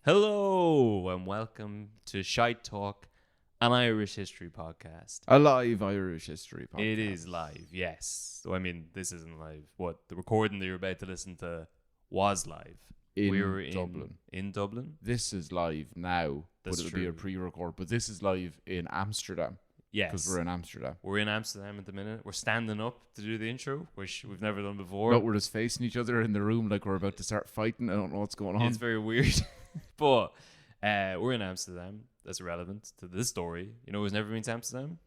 Hello and welcome to Shite Talk, an Irish history podcast. A live Irish history podcast. It is live, yes. So, I mean, this isn't live. The recording that you're about to listen to was live. In We were Dublin. In Dublin? This is live now, That's but it'll be a true. pre-record. But this is live in Amsterdam. Yes. Because we're in Amsterdam. We're in Amsterdam at the minute. We're standing up to do the intro, which we've never done before. But we're just facing each other in the room like we're about to start fighting. I don't know what's going on. It's very weird. But we're in Amsterdam. That's relevant to this story. You know who's never been to Amsterdam?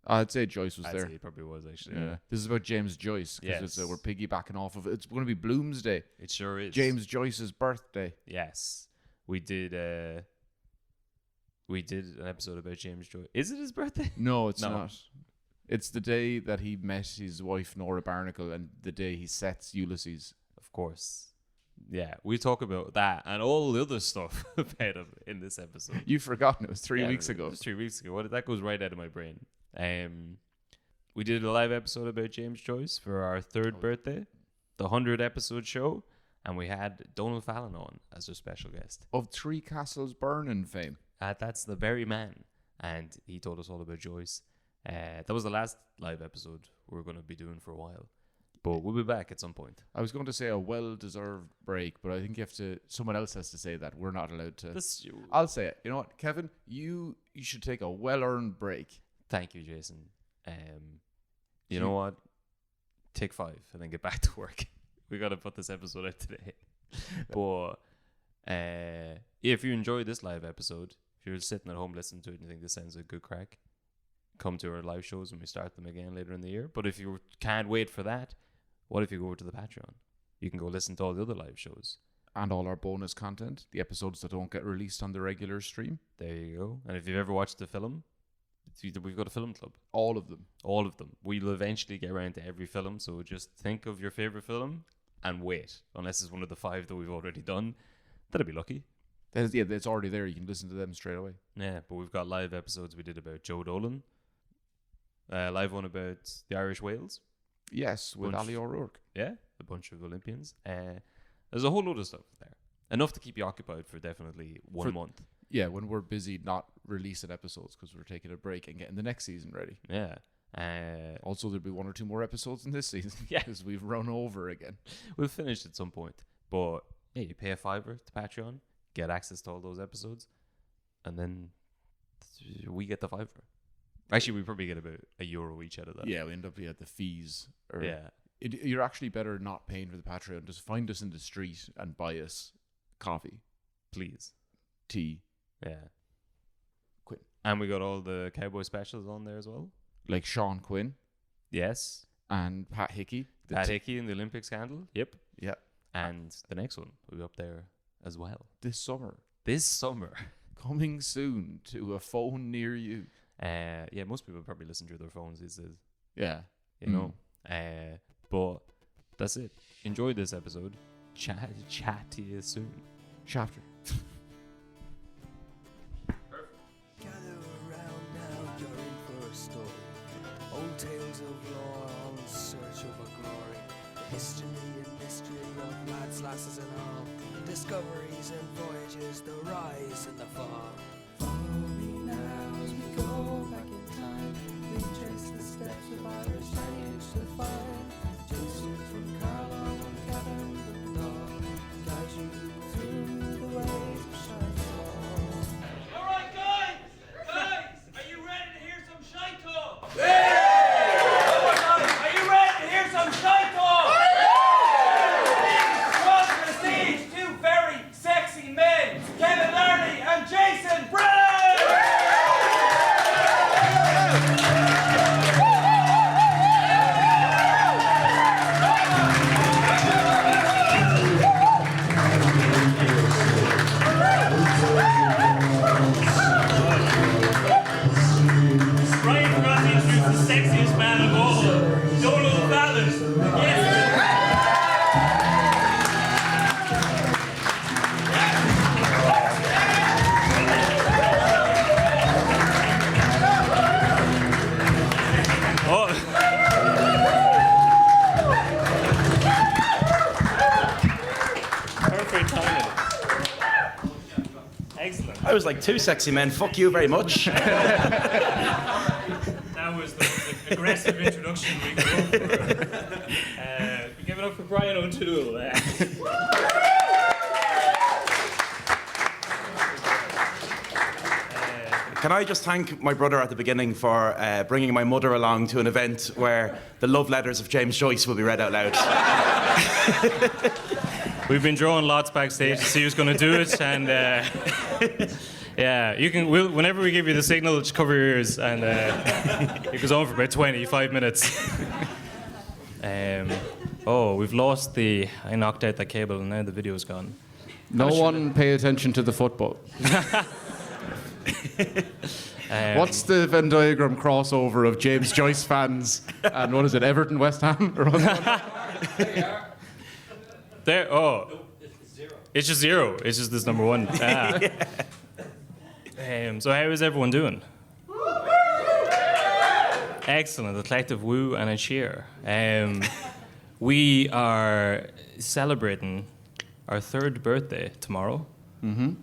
I'd say Joyce was I'd there. say he probably was, actually. Yeah. This is about James Joyce. Because Yes. we're piggybacking off of it. It's going to be Bloomsday. It sure is. James Joyce's birthday. Yes. We did an episode about James Joyce. Is it his birthday? No, it's No. not. It's the day that he met his wife, Nora Barnacle, and the day he sets Ulysses. Of course. Yeah, we talk about that and all the other stuff about him in this episode. You've forgotten. It was 3 Yeah, weeks ago. It was 3 weeks ago. That goes right out of my brain. We did a live episode about James Joyce for our third birthday, the 100 episode show, and we had Donald Fallon on as our special guest. Of Three Castles Burning fame. That's the very man, and he told us all about Joyce. That was the last live episode we were going to be doing for a while, but we'll be back at some point. I was going to say a well-deserved break, but I think someone else has to say that. We're not allowed to. I'll say it. You know what, Kevin? You should take a well-earned break. Thank you, Jason. You know what? Take 5 and then get back to work. We got to put this episode out today. But if you enjoyed this live episode, if you're sitting at home listening to it and you think this sounds like good crack, come to our live shows when we start them again later in the year. But if you can't wait for that, what if you go over to the Patreon? You can go listen to all the other live shows. And all our bonus content, the episodes that don't get released on the regular stream. There you go. And if you've ever watched the film, we've got a film club. All of them. All of them. We'll eventually get around to every film, so just think of your favorite film and wait. Unless it's one of the 5 that we've already done. That'd be lucky. It's already there. You can listen to them straight away. Yeah, but we've got live episodes we did about Joe Dolan. Live one about the Irish Whales. Yes, with Bunch. Ali O'Rourke. Yeah, a bunch of Olympians. There's a whole load of stuff there. Enough to keep you occupied for definitely one month. Yeah, when we're busy not releasing episodes because we're taking a break and getting the next season ready. Yeah. Also, there'll be 1 or 2 more episodes in this season. Yeah. Because we've run over again. We'll finish at some point. But yeah, you pay a $5 to Patreon, get access to all those episodes, and then we get the $5. Actually, we probably get about €1 each out of that. Yeah, we end up at the fees. Yeah. You're actually better not paying for the Patreon. Just find us in the street and buy us coffee, Please. tea, Yeah. Quinn. And we got all the Cowboy specials on there as well. like Sean Quinn Yes. and Pat Hickey. Pat Hickey in the Olympic scandal. Yep. Yeah. And the next one will be up there as well. This summer. This summer. Coming soon to a phone near you. Yeah, most people probably listen through their phones these days. Yeah. You know. But that's it. Enjoy this episode. Chat to you soon. Shafter. Gather around now, you're in for a story. Old tales of lore, all in search of a glory. The history and mystery of lads, lasses and all. Discoveries and voyages, the rise and the fall. Follow me now as we go back in time. Retrace the steps of Irish heritage to find. Joseph from Carlow and Kevin from Dog. Guide you through the ways of Shine's All right, guys! Guys! Are you ready to hear some shite talk? Are you ready to hear some shite talk? Across the stage, 2 very sexy men, Kevin Larney and Jason Brennan! Excellent. I was like, 2 sexy men, fuck you very much. That was the aggressive introduction we go for. We give it up for Brian O'Toole. Can I just thank my brother at the beginning for bringing my mother along to an event where the love letters of James Joyce will be read out loud. We've been drawing lots backstage to see who's going to do it, and yeah, you can. Whenever we give you the signal, just cover your ears, and it goes on for about 25 minutes. We've lost the. I knocked out that cable, and now the video's gone. No one pay attention to the football. What's the Venn diagram crossover of James Joyce fans and what is it, Everton, West Ham? Or there. Oh, it's just 0. It's just this number 1. So how is everyone doing? Excellent. A collective woo and a cheer. We are celebrating our 3rd birthday tomorrow.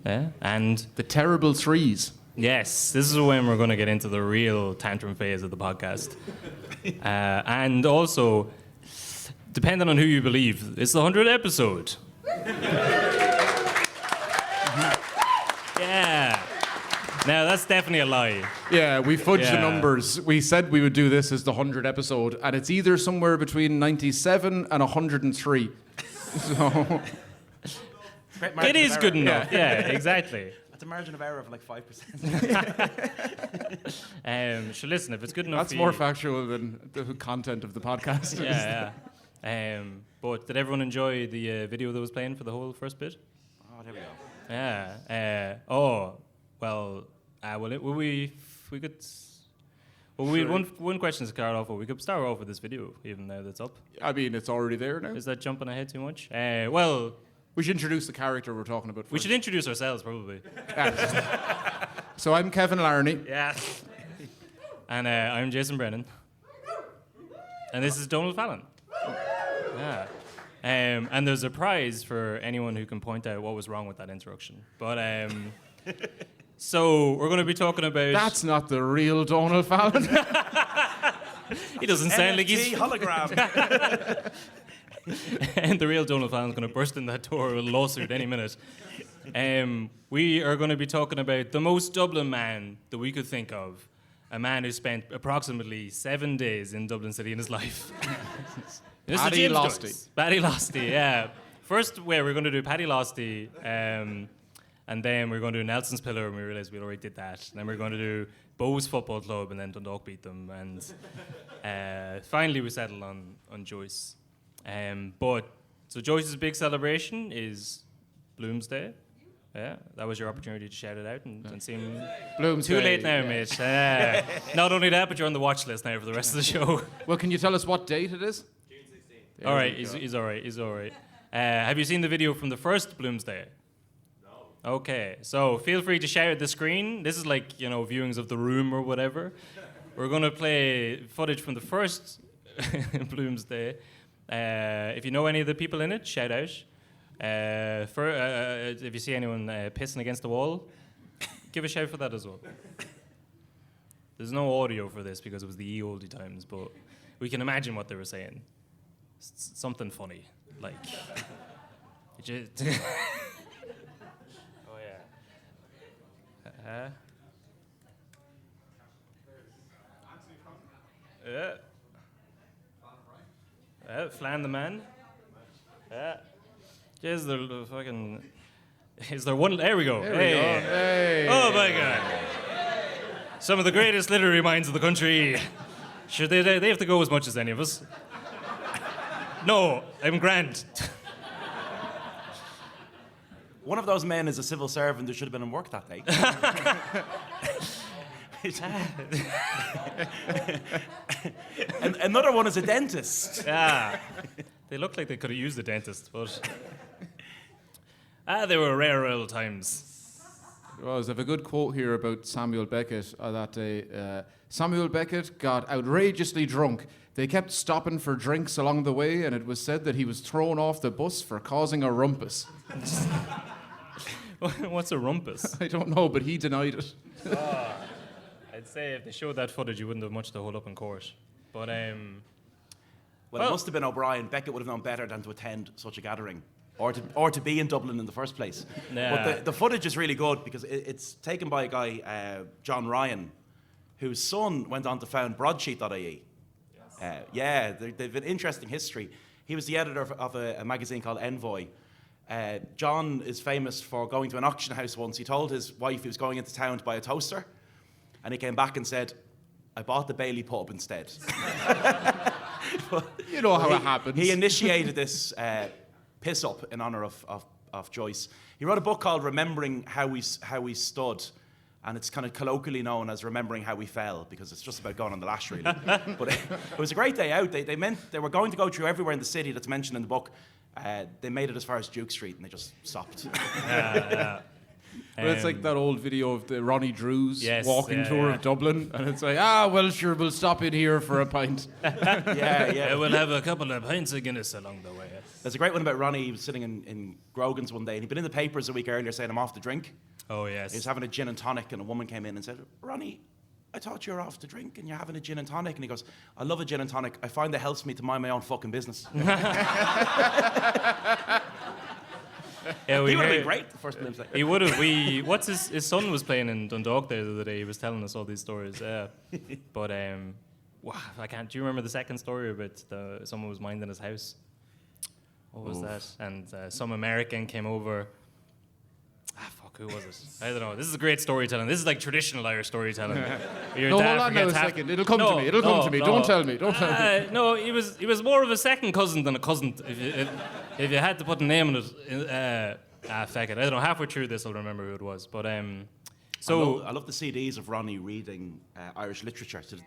Yeah, and the terrible 3s. Yes, this is when we're going to get into the real tantrum phase of the podcast. And also, depending on who you believe, it's the 100th episode. Yeah. Now, that's definitely a lie. Yeah, we fudged the numbers. We said we would do this as the 100th episode, and it's either somewhere between 97 and 103. So... It is good enough. Yeah, exactly. That's a margin of error of like 5%. So listen, if it's good enough That's for more you, factual than the content of the podcast. Yeah. But did everyone enjoy the video that was playing for the whole first bit? Oh, there we go. Yeah. We could. Well, we had one question to start off with. We could start off with this video, even though that's up. I mean, it's already there now. Is that jumping ahead too much? We should introduce the character we're talking about first. We should introduce ourselves, probably. So I'm Kevin Larney. Yeah. And I'm Jason Brennan. And this is Donald Fallon. Yeah. And there's a prize for anyone who can point out what was wrong with that introduction. But so we're going to be talking about. That's not the real Donald Fallon. He doesn't sound like he's hologram. And the real Donald Fallon's going to burst in that door with a lawsuit any minute. We are going to be talking about the most Dublin man that we could think of. A man who spent approximately 7 days in Dublin City in his life. Paddy Losty. Paddy Losty, yeah. First, we're going to do Paddy Losty, and then we're going to do Nelson's Pillar, and we realised we already did that. And then we're going to do Bows Football Club, and then Dundalk beat them. And finally, we settled on Joyce. So Joyce's big celebration is Bloomsday. Yeah, that was your opportunity to shout it out and seem Bloomsday. Too late now, mate. Not only that, but you're on the watch list now for the rest of the show. Well, can you tell us what date it is? June 16th. All right, he's all right. He's all right. Have you seen the video from the first Bloomsday? No. Okay, so feel free to share at the screen. This is like, viewings of The Room or whatever. We're going to play footage from the first Bloomsday. If you know any of the people in it, shout out. If you see anyone pissing against the wall, give a shout for that as well. There's no audio for this because it was the ye olde times, but we can imagine what they were saying. Something funny, like. Oh yeah. Flan the man. Yeah. Is there fucking? Is there one? There we go. There we go. Hey. Oh my God. Some of the greatest literary minds of the country. Sure, they have to go as much as any of us. No, I'm grand. One of those men is a civil servant who should have been in work that day. And another one is a dentist. Yeah. They look like they could have used a dentist, but... they were rare old times. Well, I have a good quote here about Samuel Beckett that day. Samuel Beckett got outrageously drunk. They kept stopping for drinks along the way, and it was said that he was thrown off the bus for causing a rumpus. What's a rumpus? I don't know, but he denied it. I'd say if they showed that footage, you wouldn't have much to hold up in court. But Well, it must have been O'Brien. Beckett would have known better than to attend such a gathering, or to be in Dublin in the first place. Yeah. But the footage is really good because it's taken by a guy, John Ryan, whose son went on to found Broadsheet.ie. Yeah, they've an interesting history. He was the editor of a magazine called Envoy. John is famous for going to an auction house once. He told his wife he was going into town to buy a toaster, and he came back and said, I bought the Bailey pub instead. You know how it happens. He initiated this piss-up in honour of Joyce. He wrote a book called Remembering How We Stood, and it's kind of colloquially known as Remembering How We Fell, because it's just about going on the lash, really. But it was a great day out. They were going to go through everywhere in the city that's mentioned in the book. They made it as far as Duke Street, and they just stopped. But it's like that old video of the Ronnie Drews walking tour yeah. of Dublin, and it's like, well, sure, we'll stop in here for a pint. Yeah. We'll have a couple of pints of Guinness along the way. There's a great one about Ronnie. He was sitting in Grogan's one day, and he'd been in the papers a week earlier saying I'm off to drink. Oh, yes. He was having a gin and tonic, and a woman came in and said, Ronnie, I thought you were off to drink, and you're having a gin and tonic. And he goes, I love a gin and tonic. I find it helps me to mind my own fucking business. Yeah, He would have been great the first minute. He would have. What's his son was playing in Dundalk there the other day. He was telling us all these stories. Yeah, but wow, I can't. Do you remember the second story about someone was minding his house? What was that? And some American came over. Who was it? I don't know. This is great storytelling. This is like traditional Irish storytelling. No, hold on now a second. It'll come to me. It'll come to me. Don't tell me. Don't tell me. No, he was more of a second cousin than a cousin. If you had to put a name on it, feck it. I don't know. Halfway through this, I'll remember who it was. But so I love the CDs of Ronnie reading Irish literature. So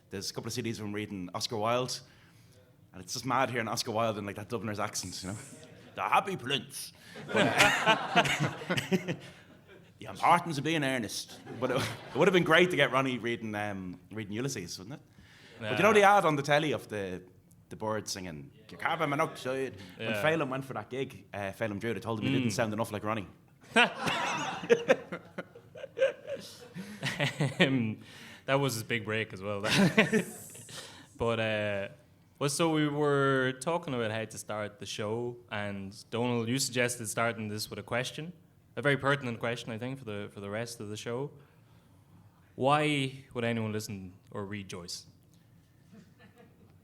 there's a couple of CDs of him reading Oscar Wilde, and it's just mad hearing Oscar Wilde in like that Dubliner's accent, you know. The Happy Prince. The importance of being earnest. But it would have been great to get Ronnie reading Ulysses, wouldn't it? Yeah. But you know the ad on the telly of the bird singing carbon monoxide. When Yeah. Phelim went for that gig, Phelim Drew, they told him he didn't sound enough like Ronnie. That was his big break as well. But so we were talking about how to start the show, and Donald, you suggested starting this with a question, a very pertinent question, I think, for the rest of the show. Why would anyone listen or read Joyce?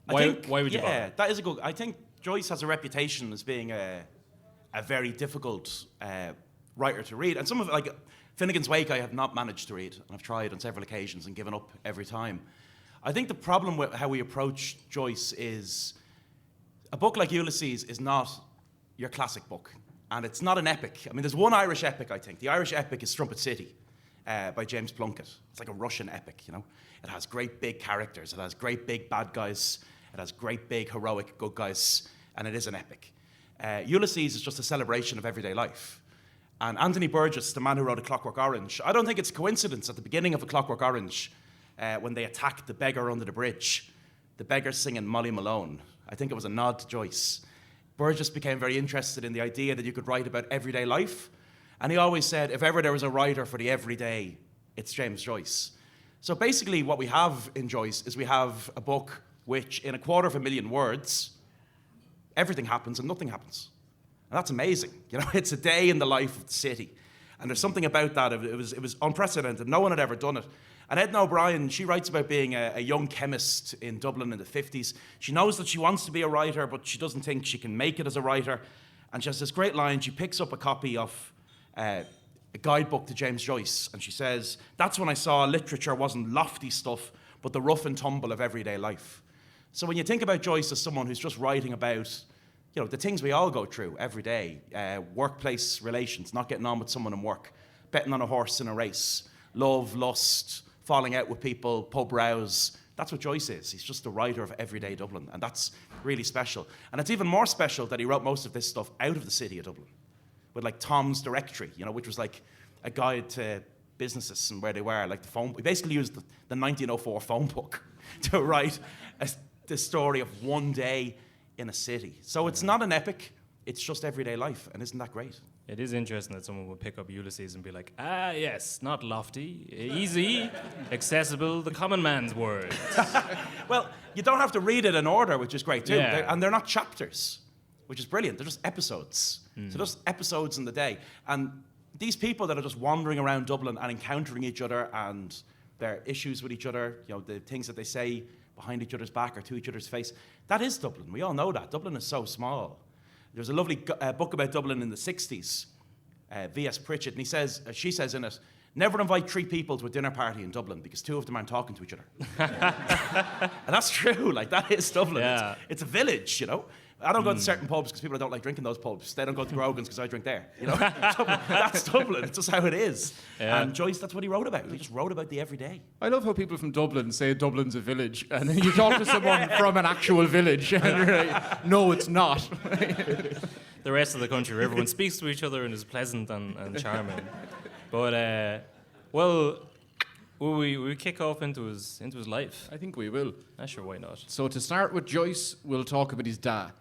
Why would you bother? Yeah, that is a good. I think Joyce has a reputation as being a very difficult writer to read, and some of it, like Finnegan's Wake, I have not managed to read, and I've tried on several occasions and given up every time. I think the problem with how we approach Joyce is a book like Ulysses is not your classic book, and it's not an epic. I mean, there's one Irish epic, I think. The Irish epic is Strumpet City by James Plunkett. It's like a Russian epic, you know. It has great big characters. It has great big bad guys. It has great big heroic good guys, and it is an epic. Ulysses is just a celebration of everyday life. And Anthony Burgess, the man who wrote A Clockwork Orange, I don't think it's a coincidence at the beginning of A Clockwork Orange, when they attacked the beggar under the bridge, the beggar singing Molly Malone. I think it was a nod to Joyce. Burgess became very interested in the idea that you could write about everyday life. And he always said, if ever there was a writer for the everyday, it's James Joyce. So basically what we have in Joyce is we have a book which, in 250,000 words, everything happens and nothing happens. And that's amazing. You know, it's a day in the life of the city. And there's something about that. It was unprecedented. No one had ever done it. And Edna O'Brien, she writes about being a young chemist in Dublin in the 50s. She knows that she wants to be a writer, but she doesn't think she can make it as a writer. And she has this great line. She picks up a copy of a guidebook to James Joyce, and she says, that's when I saw literature wasn't lofty stuff, but the rough and tumble of everyday life. So when you think about Joyce as someone who's just writing about, you know, the things we all go through every day, workplace relations, not getting on with someone in work, betting on a horse in a race, love, lust, falling out with people, pub rows. That's what Joyce is. He's just a writer of everyday Dublin, and that's really special. And it's even more special that he wrote most of this stuff out of the city of Dublin, with like Tom's Directory, you know, which was like a guide to businesses and where they were, like the phone. We basically used the 1904 phone book to write the story of one day in a city. So it's not an epic, it's just everyday life, and isn't that great? It is interesting that someone would pick up Ulysses and be like, yes, not lofty, easy, accessible, the common man's word. Well, you don't have to read it in order, which is great too. Yeah. And they're not chapters, which is brilliant. They're just episodes. So just episodes in the day. And these people that are just wandering around Dublin and encountering each other and their issues with each other, the things that they say behind each other's back or to each other's face, that is Dublin. We all know that. Dublin is so small. There's a lovely book about Dublin in the 60s, V.S. Pritchett, and she says in it, never invite 3 people to a dinner party in Dublin because 2 of them aren't talking to each other. And that's true, like that is Dublin. Yeah. It's a village, I don't go to certain pubs because people don't like drinking those pubs. They don't go to Grogan's because I drink there. That's Dublin. It's just how it is. Yeah. And Joyce, that's what he wrote about. He just wrote about the everyday. I love how people from Dublin say Dublin's a village, and then you talk to someone from an actual village, and you're like, no, it's not. The rest of the country, where everyone speaks to each other and is pleasant and charming. But, will we kick off into his life? I think we will. Sure, why not? So to start with Joyce, we'll talk about his dad.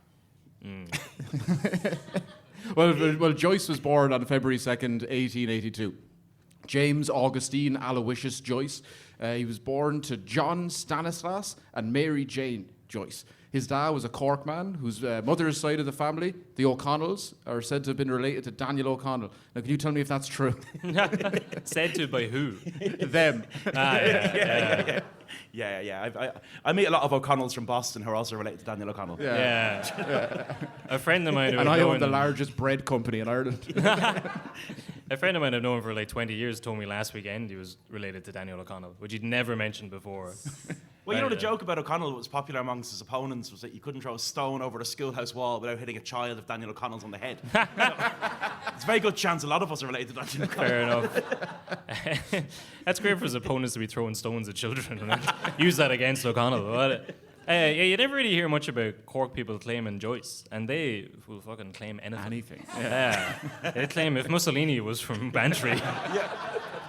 Well, Joyce was born on February 2nd, 1882. James Augustine Aloysius Joyce. He was born to John Stanislas and Mary Jane Joyce. His dad was a Cork man whose mother's side of the family, the O'Connells, are said to have been related to Daniel O'Connell. Now, can you tell me if that's true? Said to by who? Them. Yeah. I meet a lot of O'Connells from Boston who are also related to Daniel O'Connell. Yeah. A friend of mine who And I've I own known- the largest bread company in Ireland. A friend of mine I've known for like 20 years told me last weekend he was related to Daniel O'Connell, which he'd never mentioned before. Well, the joke about O'Connell that was popular amongst his opponents was that you couldn't throw a stone over the schoolhouse wall without hitting a child of Daniel O'Connell's on the head. It's a very good chance a lot of us are related to Daniel O'Connell. Fair enough. That's great for his opponents to be throwing stones at children and use that against O'Connell. But, you never really hear much about Cork people claiming Joyce, and they will fucking claim anything. Yeah. They claim if Mussolini was from Bantry. Yeah.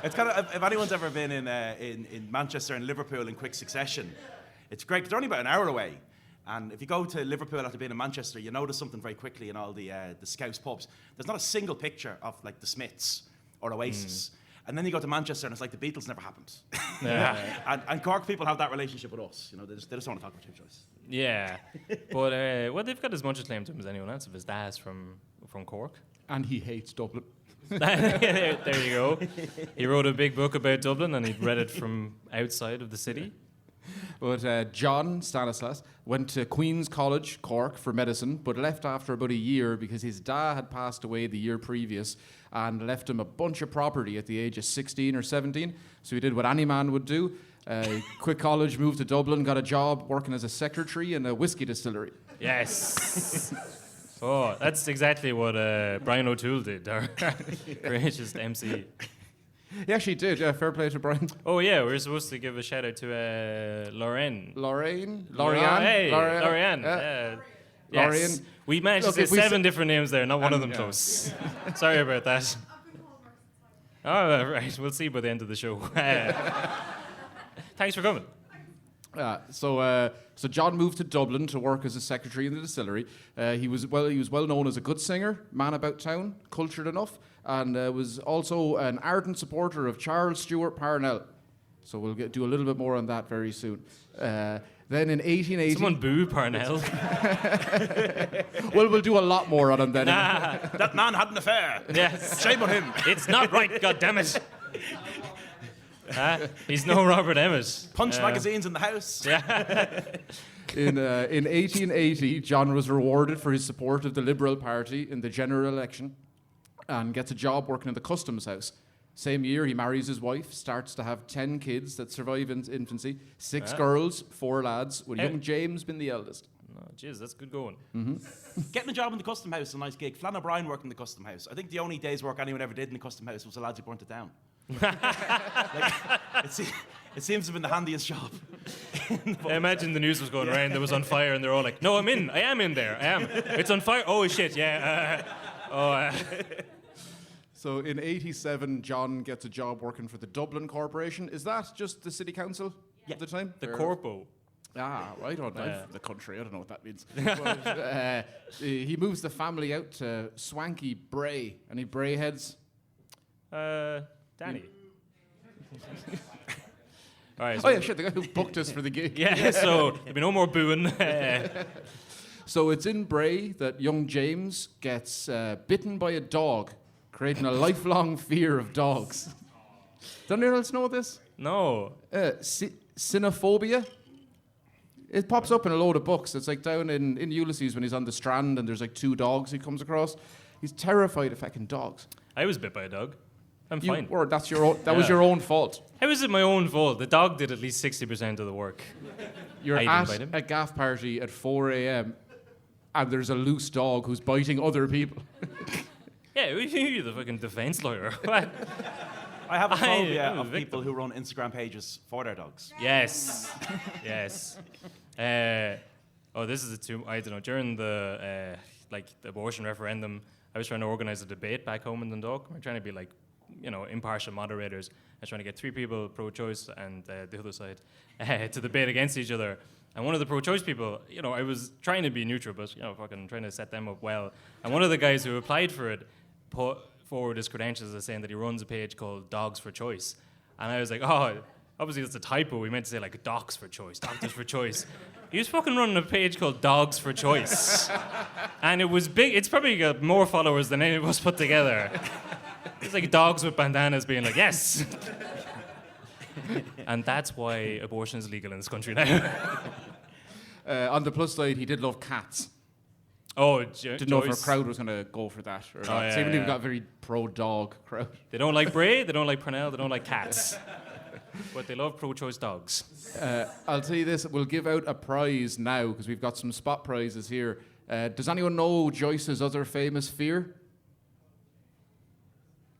It's kind of, if anyone's ever been in Manchester and Liverpool in quick succession, it's great. They're only about an hour away. And if you go to Liverpool after being in Manchester, you notice something very quickly in all the Scouse pubs. There's not a single picture of like the Smiths or Oasis. And then you go to Manchester and it's like the Beatles never happened. Yeah. and Cork people have that relationship with us. They just don't want to talk about Joyce. Yeah. But, they've got as much acclaim to him as anyone else if his dad's from Cork. And he hates Dublin. There you go. He wrote a big book about Dublin and he'd read it from outside of the city. But John Stanislas went to Queen's College, Cork, for medicine, but left after about a year because his dad had passed away the year previous and left him a bunch of property at the age of 16 or 17. So he did what any man would do. Quit college, moved to Dublin, got a job working as a secretary in a whiskey distillery. Yes. Oh, that's exactly what Brian O'Toole did, our greatest MC. He actually did. Fair play to Brian. Oh, yeah, we're supposed to give a shout out to Lorraine. Lorraine? Hey, Lorianne. Lorianne. Yes. Lorraine. We managed Look, to if say we 7 different names there, not one of them yeah. close. Sorry about that. Oh, right. We'll see by the end of the show. Thanks for coming. So John moved to Dublin to work as a secretary in the distillery. He was well known as a good singer, man about town, cultured enough, and was also an ardent supporter of Charles Stewart Parnell. So we'll do a little bit more on that very soon. Then in 1880... Someone boo Parnell. Well, we'll do a lot more on him then. That man had an affair. Yes. Shame on him. It's not right, goddammit. He's no Robert Emmet. Punch magazines in the house. In 1880, John was rewarded for his support of the Liberal Party in the general election and gets a job working in the Customs House. Same year, he marries his wife, starts to have 10 kids that survive in infancy, 6 girls, 4 lads, with young James being the eldest. Oh, jeez, that's good going. Getting a job in the Custom House is a nice gig. Flann O'Brien worked in the Custom House. I think the only day's work anyone ever did in the Custom House was the lads who burnt it down. It seems to have been the handiest job. I imagine the news was going around, there was on fire, and they're all like, no, I am in there, I am. It's on fire, oh shit, yeah. So in 87, John gets a job working for the Dublin Corporation. Is that just the city council at the time? The Corpo. I don't know. I'm from the country. I don't know what that means. But, he moves the family out to swanky Bray. Any Bray heads? Danny. All right. Oh yeah, shit, the guy who booked us for the gig. Yeah, so there'll be no more booing. So it's in Bray that young James gets bitten by a dog, creating a lifelong fear of dogs. Does anyone else know this? No. Cynophobia. It pops up in a load of books. It's like down in Ulysses when he's on the strand and there's like 2 dogs he comes across. He's terrified of fucking dogs. I was bit by a dog. I'm fine. That was your own fault. How is it my own fault? The dog did at least 60% of the work. You're I didn't bite at him. a gaff party at 4 a.m. and there's a loose dog who's biting other people. Yeah, you're the fucking defense lawyer. What? I have a phobia I'm a of victim. people who run Instagram pages for their dogs. Yes. Yes. This is I don't know. During the the abortion referendum, I was trying to organize a debate back home in Dundalk. We're trying to be impartial moderators. I was trying to get 3 people pro-choice and the other side to debate against each other. And one of the pro-choice people, I was trying to be neutral, but fucking trying to set them up well. And one of the guys who applied for it put forward his credentials as saying that he runs a page called Dogs for Choice. And I was like, oh, obviously that's a typo. We meant to say like Docs for Choice, Doctors for Choice. He was fucking running a page called Dogs for Choice. And it was big. It's probably got more followers than any of us put together. It's like dogs with bandanas being like, yes. And that's why abortion is legal in this country now. On the plus side, he did love cats. Oh, Didn't know if our crowd was going to go for that or not. yeah, Even if yeah. we've got a very pro-dog crowd. They don't like Bray, they don't like Parnell, they don't like cats. But they love pro-choice dogs. I'll tell you this, we'll give out a prize now because we've got some spot prizes here. Does anyone know Joyce's other famous fear?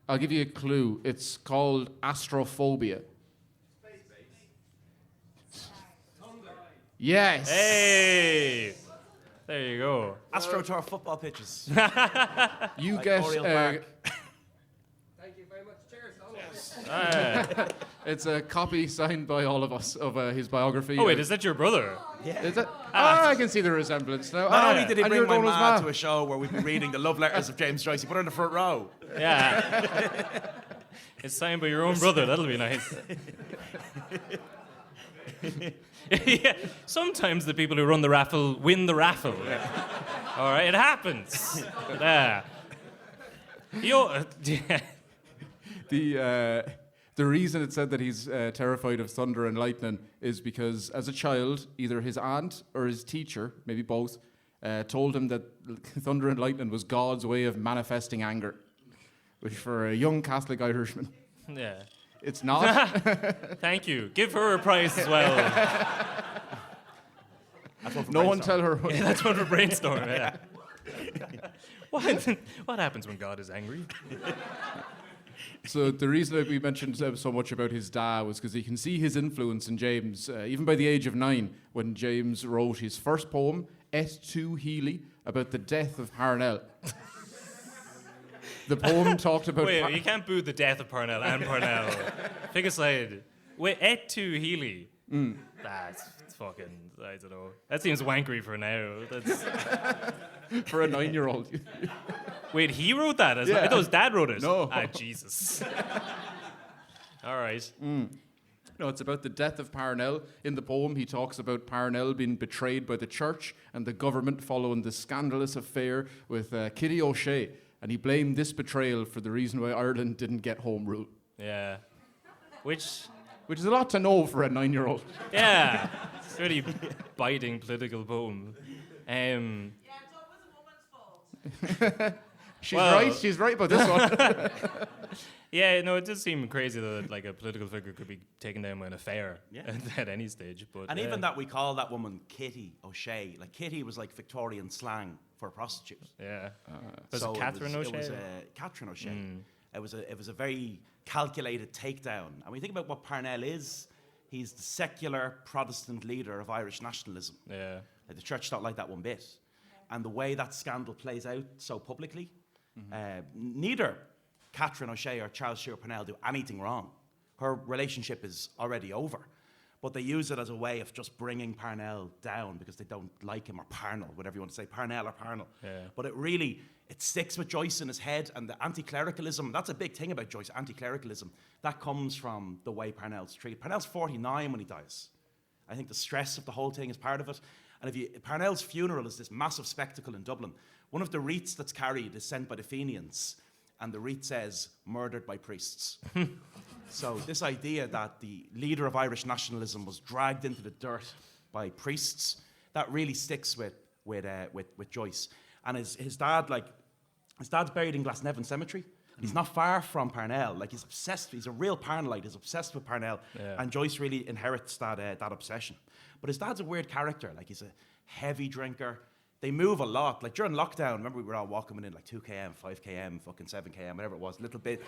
I'll give you a clue. It's called astrophobia. Yes. Hey! There you go. AstroTurf football pitches. You Like get. Oriel Park. Thank you very much. Cheers. It's a copy signed by all of us of his biography. Oh, wait, is that your brother? Is it? I can see the resemblance now. Not only did he and bring you're my known as ma Ma. to a show where we'd be reading the love letters of James Joyce, he put her in the front row. Yeah. It's signed by your own brother. That'll be nice. Yeah. Sometimes the people who run the raffle win the raffle. All right, it happens. Yeah. The reason it said that he's terrified of thunder and lightning is because as a child, either his aunt or his teacher, maybe both, told him that thunder and lightning was God's way of manifesting anger, which for a young Catholic Irishman, Yeah. it's not. Thank you. Give her a prize as well. That's one for No one brainstorm. tell her. Yeah, that's one for brainstorm. Yeah. What happens when God is angry? So the reason that we mentioned so much about his dad was because you can see his influence in James, even by the age of 9, when James wrote his first poem, Et tu Healy, about the death of Parnell. The poem talked about... Wait, you can't boo the death of Parnell and Parnell. Pick a side. Wait, Et tu Healy. That's fucking, I don't know. That seems wankery for now. That's... for a 9-year-old. Wait, he wrote that? I thought his dad wrote it. No. Ah, Jesus. All right. No, it's about the death of Parnell. In the poem, he talks about Parnell being betrayed by the church and the government following the scandalous affair with Kitty O'Shea. And he blamed this betrayal for the reason why Ireland didn't get home rule. Yeah. Which Which is a lot to know for a 9-year-old. yeah, it's a really biting political poem. Yeah, it's always a woman's fault. She's Well- right. She's right about this one. Yeah, no, it does seem crazy that like a political figure could be taken down by an affair at any stage. But And even that we call that woman Kitty O'Shea. Like Kitty was like Victorian slang for a prostitute. yeah, was So it Catherine it O'Shea? was Catherine O'Shea. It was a very calculated takedown. And when you think about what Parnell is, he's the secular Protestant leader of Irish nationalism. Yeah, Like, the church don't like that one bit. And the way that scandal plays out so publicly, neither Catherine O'Shea or Charles Shearer Parnell do anything wrong. Her relationship is already over. but they use it as a way of just bringing Parnell down because they don't like him, or Parnell, whatever you want to say, Parnell or Parnell. Yeah. But it sticks with Joyce in his head, and the anti-clericalism, that's a big thing about Joyce, anti-clericalism. That comes from the way Parnell's treated. Parnell's 49 when he dies. I think the stress of the whole thing is part of it. And Parnell's funeral is this massive spectacle in Dublin. One of the wreaths that's carried is sent by the Fenians, and the wreath says, "Murdered by priests." So this idea that the leader of Irish nationalism was dragged into the dirt by priests, that really sticks with Joyce. And his dad's buried in Glasnevin Cemetery. And he's not far from Parnell. Like, he's obsessed. He's a real Parnellite. He's obsessed with Parnell. Yeah. And Joyce really inherits that obsession. But his dad's a weird character. Like, he's a heavy drinker. They move a lot. Like, during lockdown, remember we were all walking in like 2 km, 5 km, fucking 7 km, whatever it was. Little bit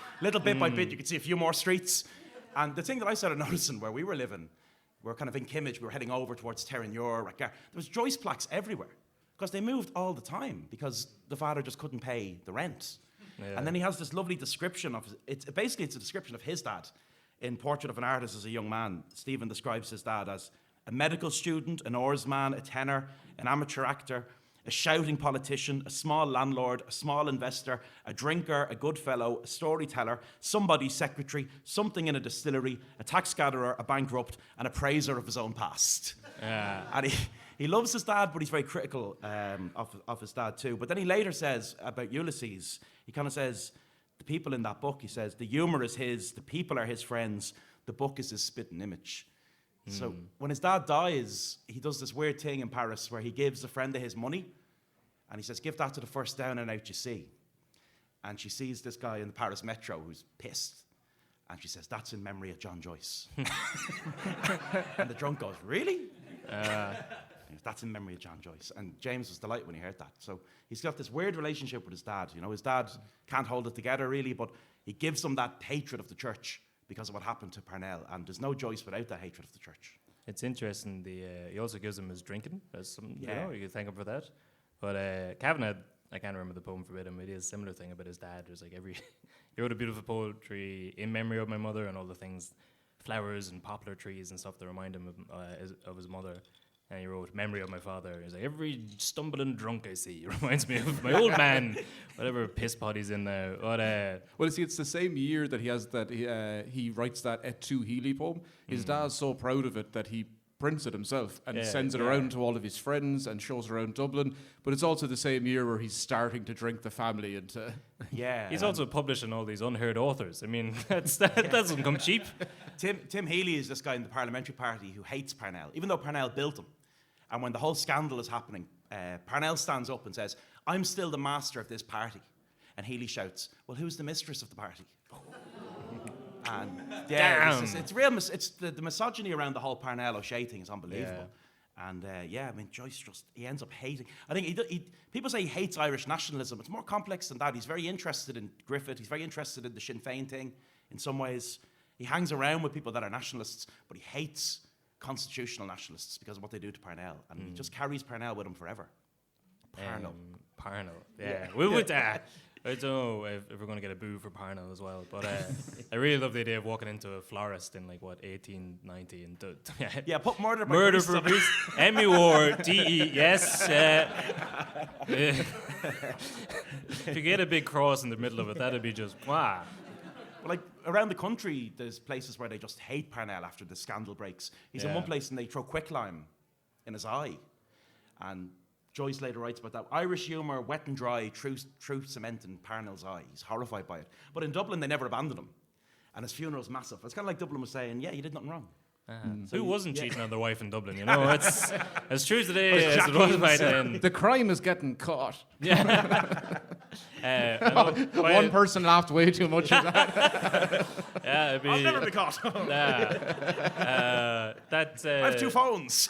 by bit, you could see a few more streets. And the thing that I started noticing where we were living, we were kind of in Kimmage, we were heading over towards Terranure. There was Joyce plaques everywhere. Because they moved all the time because the father just couldn't pay the rent. Yeah. And then he has this lovely description of it's a description of his dad in Portrait of an Artist as a Young Man. Stephen describes his dad as a medical student, an oarsman, a tenor, an amateur actor, a shouting politician, a small landlord, a small investor, a drinker, a good fellow, a storyteller, somebody's secretary, something in a distillery, a tax gatherer, a bankrupt, and a praiser of his own past. Yeah. And he loves his dad, but he's very critical of his dad too. But then he later says about Ulysses, he kind of says, the people in that book, he says, the humour is his, the people are his friends, the book is his spitting image. So when his dad dies, he does this weird thing in Paris where he gives a friend of his money, and he says, give that to the first down and out you see. And she sees this guy in the Paris metro who's pissed. And she says, that's in memory of John Joyce. And the drunk goes, really? That's in memory of John Joyce. And James was delighted when he heard that. So he's got this weird relationship with his dad. You know, his dad can't hold it together really, but he gives him that hatred of the church because of what happened to Parnell. And there's no Joyce without that hatred of the church. It's interesting. He also gives him his drinking. As some, you could thank him for that. But Kavanagh, I can't remember the poem for him. It is a similar thing about his dad. There's like he wrote a beautiful poetry in memory of my mother and all the things, flowers and poplar trees and stuff that remind him of his mother. And he wrote memory of my father. He's like, every stumbling drunk I see reminds me of my old man, whatever piss pot he's in now. But, well, see, it's the same year that he has that he writes that Et tu Healy poem. His dad's so proud of it that he prints it himself and sends it around to all of his friends and shows around Dublin. But it's also the same year where he's starting to drink the family into. Yeah. He's also publishing all these unheard authors. I mean, that doesn't come cheap. Tim Healy is this guy in the Parliamentary Party who hates Parnell, even though Parnell built him. And when the whole scandal is happening, Parnell stands up and says, I'm still the master of this party. And Healy shouts, well, who's the mistress of the party? And it's real. It's the misogyny around the whole Parnell O'Shea thing is unbelievable. Yeah. And I mean, Joyce he ends up hating. I think people say he hates Irish nationalism. It's more complex than that. He's very interested in Griffith. He's very interested in the Sinn Féin thing. In some ways, he hangs around with people that are nationalists, but he hates constitutional nationalists because of what they do to Parnell, and he just carries Parnell with him forever. Parnell, yeah. We would. I don't know if we're going to get a boo for Parnell as well, but I really love the idea of walking into a florist in like 1890 and put murder for priest. MURDE. Yes. If you get a big cross in the middle of it, that'd be just wow. Like around the country, there's places where they just hate Parnell after the scandal breaks. He's in one place and they throw quicklime in his eye. And Joyce later writes about that. Irish humour, wet and dry, true cement in Parnell's eye. He's horrified by it. But in Dublin, they never abandoned him. And his funeral's massive. It's kind of like Dublin was saying, yeah, you did nothing wrong. So who wasn't cheating on their wife in Dublin? You know, it's as true today as it was by then. The crime is getting caught. Yeah. One person laughed way too much at that. Yeah, it'd be, I'll never be caught. I have 2 phones.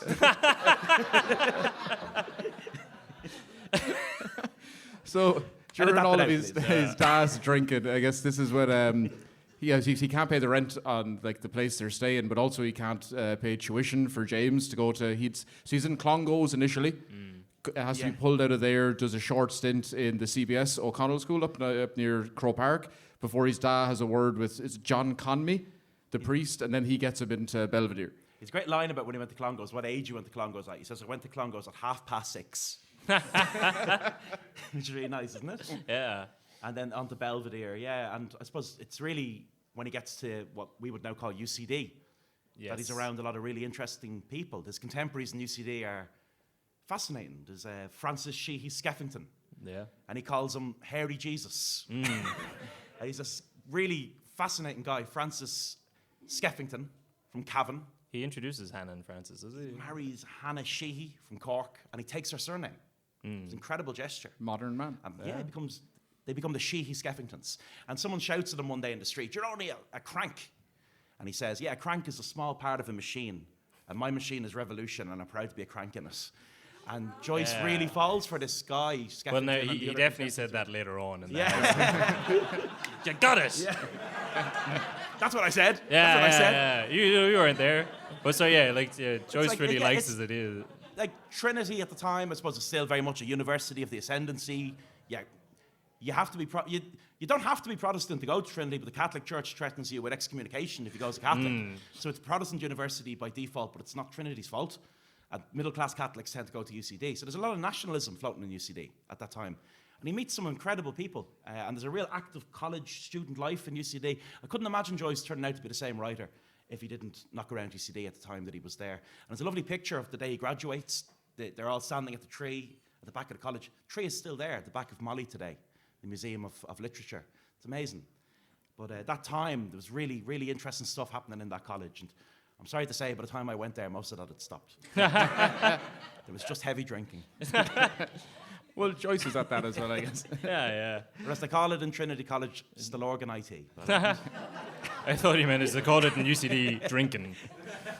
So during all of his dad's drinking, I guess this is when he can't pay the rent on like the place they're staying, but also he can't pay tuition for James to go to. So he's in Clongowes initially. Has to be pulled out of there. Does a short stint in the CBS O'Connell School up near Crow Park before his dad has a word with John Conmee, the priest, and then he gets him into Belvedere. His great line about when he went to Clongowes, what age you went to Clongowes at. He says, I went to Clongowes at 6:30. Which is really nice, isn't it? Yeah. And then on to Belvedere, yeah. And I suppose it's really when he gets to what we would now call UCD, that he's around a lot of really interesting people. His contemporaries in UCD are fascinating. There's Francis Sheehy Skeffington. Yeah. And he calls him Hairy Jesus. He's a really fascinating guy, Francis Skeffington from Cavan. He introduces Hannah and Francis, does he? Marries Hannah Sheehy from Cork, and he takes her surname. It's an incredible gesture. Modern man. Yeah, they become the Sheehy Skeffingtons. And someone shouts at him one day in the street, you're only a crank. And he says, yeah, a crank is a small part of a machine. And my machine is revolution, and I'm proud to be a crank in it. And Joyce really falls for this guy, Skeffington. Well, no, he definitely said that later on. In you got it! Yeah. That's what I said. Yeah, That's what I said. Yeah. You weren't there. But so, Joyce like, really yeah, likes as it is. Like Trinity at the time, I suppose, is still very much a university of the ascendancy. Yeah, you have to be you don't have to be Protestant to go to Trinity, but the Catholic Church threatens you with excommunication if you go as a Catholic. So it's a Protestant university by default, but it's not Trinity's fault. And middle-class Catholics tend to go to UCD. So there's a lot of nationalism floating in UCD at that time. And he meets some incredible people. And there's a real active college student life in UCD. I couldn't imagine Joyce turning out to be the same writer if he didn't knock around UCD at the time that he was there. And there's a lovely picture of the day he graduates. They're all standing at the tree at the back of the college. The tree is still there at the back of Molly today, the Museum of Literature. It's amazing. But at that time, there was really, really interesting stuff happening in that college. And I'm sorry to say, by the time I went there, most of that had stopped. There was just heavy drinking. Well, Joyce was at that as well, I guess. Yeah. Or as they call it in Trinity College, Stillorgan IT. I thought he meant as they called it in UCD, drinking.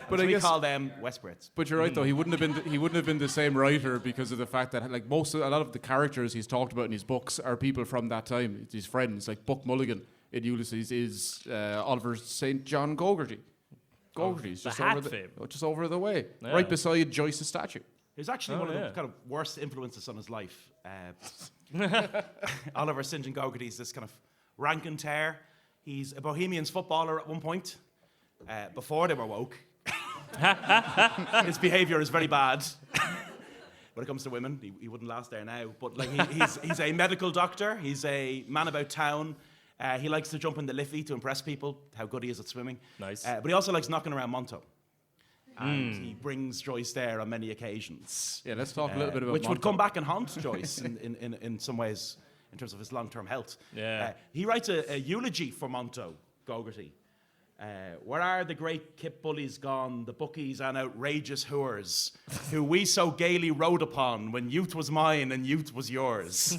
But we call them West Brits. But you're right, though. He wouldn't have been the same writer because of the fact that, like, a lot of the characters he's talked about in his books are people from that time. His friends, like Buck Mulligan in Ulysses, is Oliver St. John Gogarty. Gogarty's just over the way, right beside Joyce's statue. He's actually one of the kind of worst influences on his life. Oliver St. John Gogarty is this kind of rank and tear. He's a Bohemians footballer at one point, before they were woke. His behaviour is very bad. When it comes to women, he wouldn't last there now. But like he's a medical doctor. He's a man about town. He likes to jump in the Liffey to impress people, how good he is at swimming. Nice. But he also likes knocking around Monto. And he brings Joyce there on many occasions. Yeah, let's talk a little bit about which would Monto. come back and haunt Joyce in some ways, in terms of his long-term health. Yeah. He writes a eulogy for Monto, Gogarty. Where are the great kip bullies gone, the bookies and outrageous whores, who we so gaily rode upon when youth was mine and youth was yours?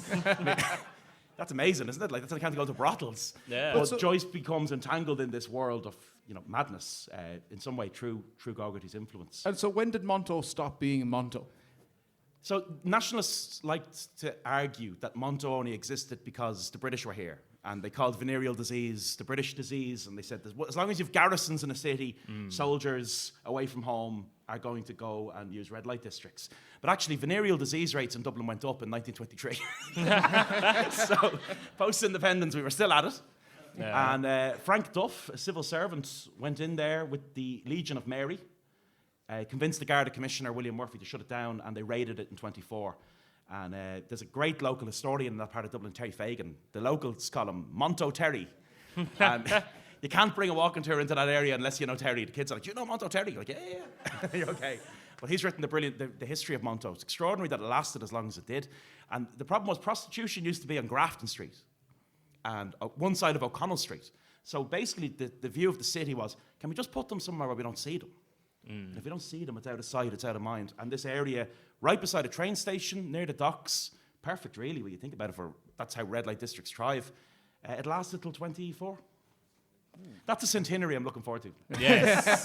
That's amazing, isn't it? Like, that's an account to go to brothels. Yeah. But Joyce becomes entangled in this world of, madness, in some way through Gogarty's influence. And so when did Monto stop being Monto? So nationalists liked to argue that Monto only existed because the British were here. And they called venereal disease the British disease. And they said, as long as you've garrisons in a city, soldiers away from home are going to go and use red light districts. But actually, venereal disease rates in Dublin went up in 1923. So post-independence, we were still at it. Yeah. And Frank Duff, a civil servant, went in there with the Legion of Mary, convinced the Garda Commissioner, William Murphy, to shut it down, and they raided it in 24. And there's a great local historian in that part of Dublin, Terry Fagan. The locals call him Monto Terry. And you can't bring a walking tour into that area unless you know Terry. The kids are like, do you know Monto Terry? You're like, yeah. You're okay. But he's written the history of Monto. It's extraordinary that it lasted as long as it did. And the problem was prostitution used to be on Grafton Street and one side of O'Connell Street. So basically the view of the city was, can we just put them somewhere where we don't see them? And if we don't see them, it's out of sight, it's out of mind. And this area, right beside a train station, near the docks, perfect really when you think about it, that's how red light districts thrive. It lasted till 24. That's a centenary I'm looking forward to. Yes.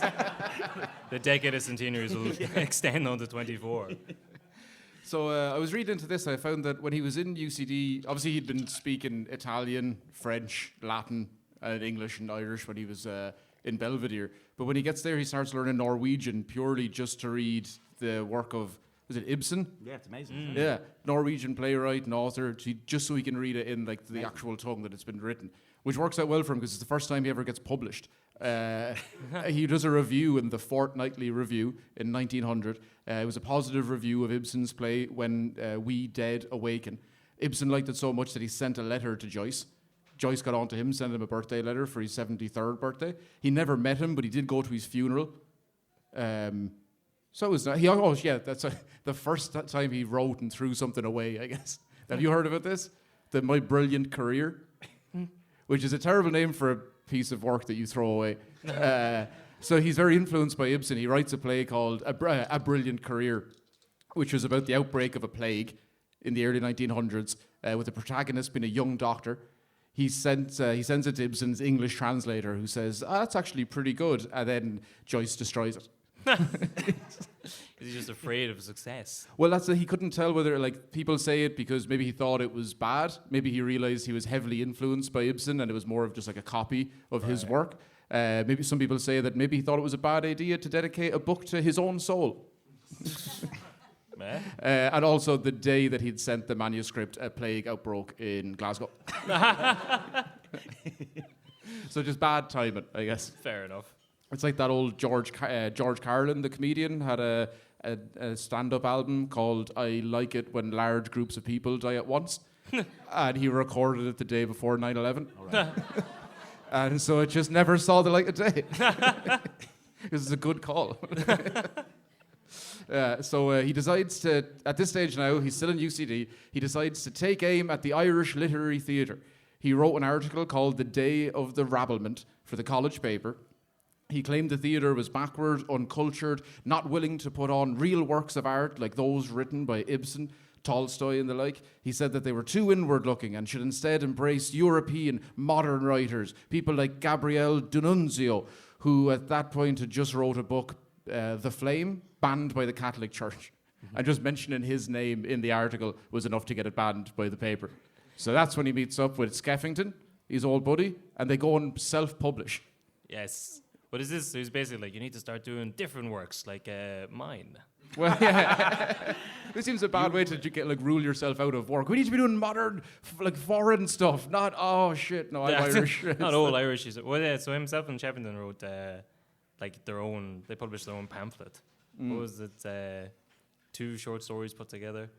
The decade of centenaries will extend on to 24. So I was reading into this, I found that when he was in UCD, obviously he'd been speaking Italian, French, Latin, and English and Irish when he was in Belvedere. But when he gets there, he starts learning Norwegian purely just to read the work of, was it Ibsen? Yeah, it's amazing. Yeah, Norwegian playwright and author, just so he can read it in like the actual tongue that it's been written, which works out well for him because it's the first time he ever gets published. He does a review in the Fortnightly Review in 1900. It was a positive review of Ibsen's play When We Dead Awaken. Ibsen liked it so much that he sent a letter to Joyce. Joyce got on to him, sent him a birthday letter for his 73rd birthday. He never met him, but he did go to his funeral. So it was that's the first time he wrote and threw something away, I guess. Have you heard about this? My Brilliant Career, which is a terrible name for a piece of work that you throw away. So he's very influenced by Ibsen. He writes a play called A Brilliant Career, which was about the outbreak of a plague in the early 1900s, with the protagonist being a young doctor. He sends it to Ibsen's English translator, who says, that's actually pretty good, and then Joyce destroys it. He's just afraid of success. Well, he couldn't tell whether, like, people say it because maybe he thought it was bad. Maybe he realized he was heavily influenced by Ibsen and it was more of just like a copy of his work. Maybe some people say that maybe he thought it was a bad idea to dedicate a book to his own soul. And also the day that he'd sent the manuscript, a plague outbroke in Glasgow. So just bad timing, I guess. Fair enough. It's like that old George Carlin, the comedian, had a stand-up album called I Like It When Large Groups of People Die at Once. And he recorded it the day before 9/11. And so it just never saw the light of day. This is a good call. So he decides to, at this stage now, he's still in UCD, he decides to take aim at the Irish Literary Theatre. He wrote an article called The Day of the Rabblement for the college paper. He claimed the theatre was backward, uncultured, not willing to put on real works of art like those written by Ibsen, Tolstoy and the like. He said that they were too inward-looking and should instead embrace European modern writers, people like Gabriele D'Annunzio, who at that point had just wrote a book, The Flame, banned by the Catholic Church. And just mentioning his name in the article was enough to get it banned by the paper. So that's when he meets up with Skeffington, his old buddy, and they go and self-publish. Yes. What is this? So he's basically like, you need to start doing different works, like mine. Well, yeah. This seems a bad way to rule yourself out of work. We need to be doing modern, foreign stuff, not, oh shit, no, I'm Irish. Not all Irish. Well, yeah, so himself and Shepperton wrote, they published their own pamphlet. What was it? 2 short stories put together.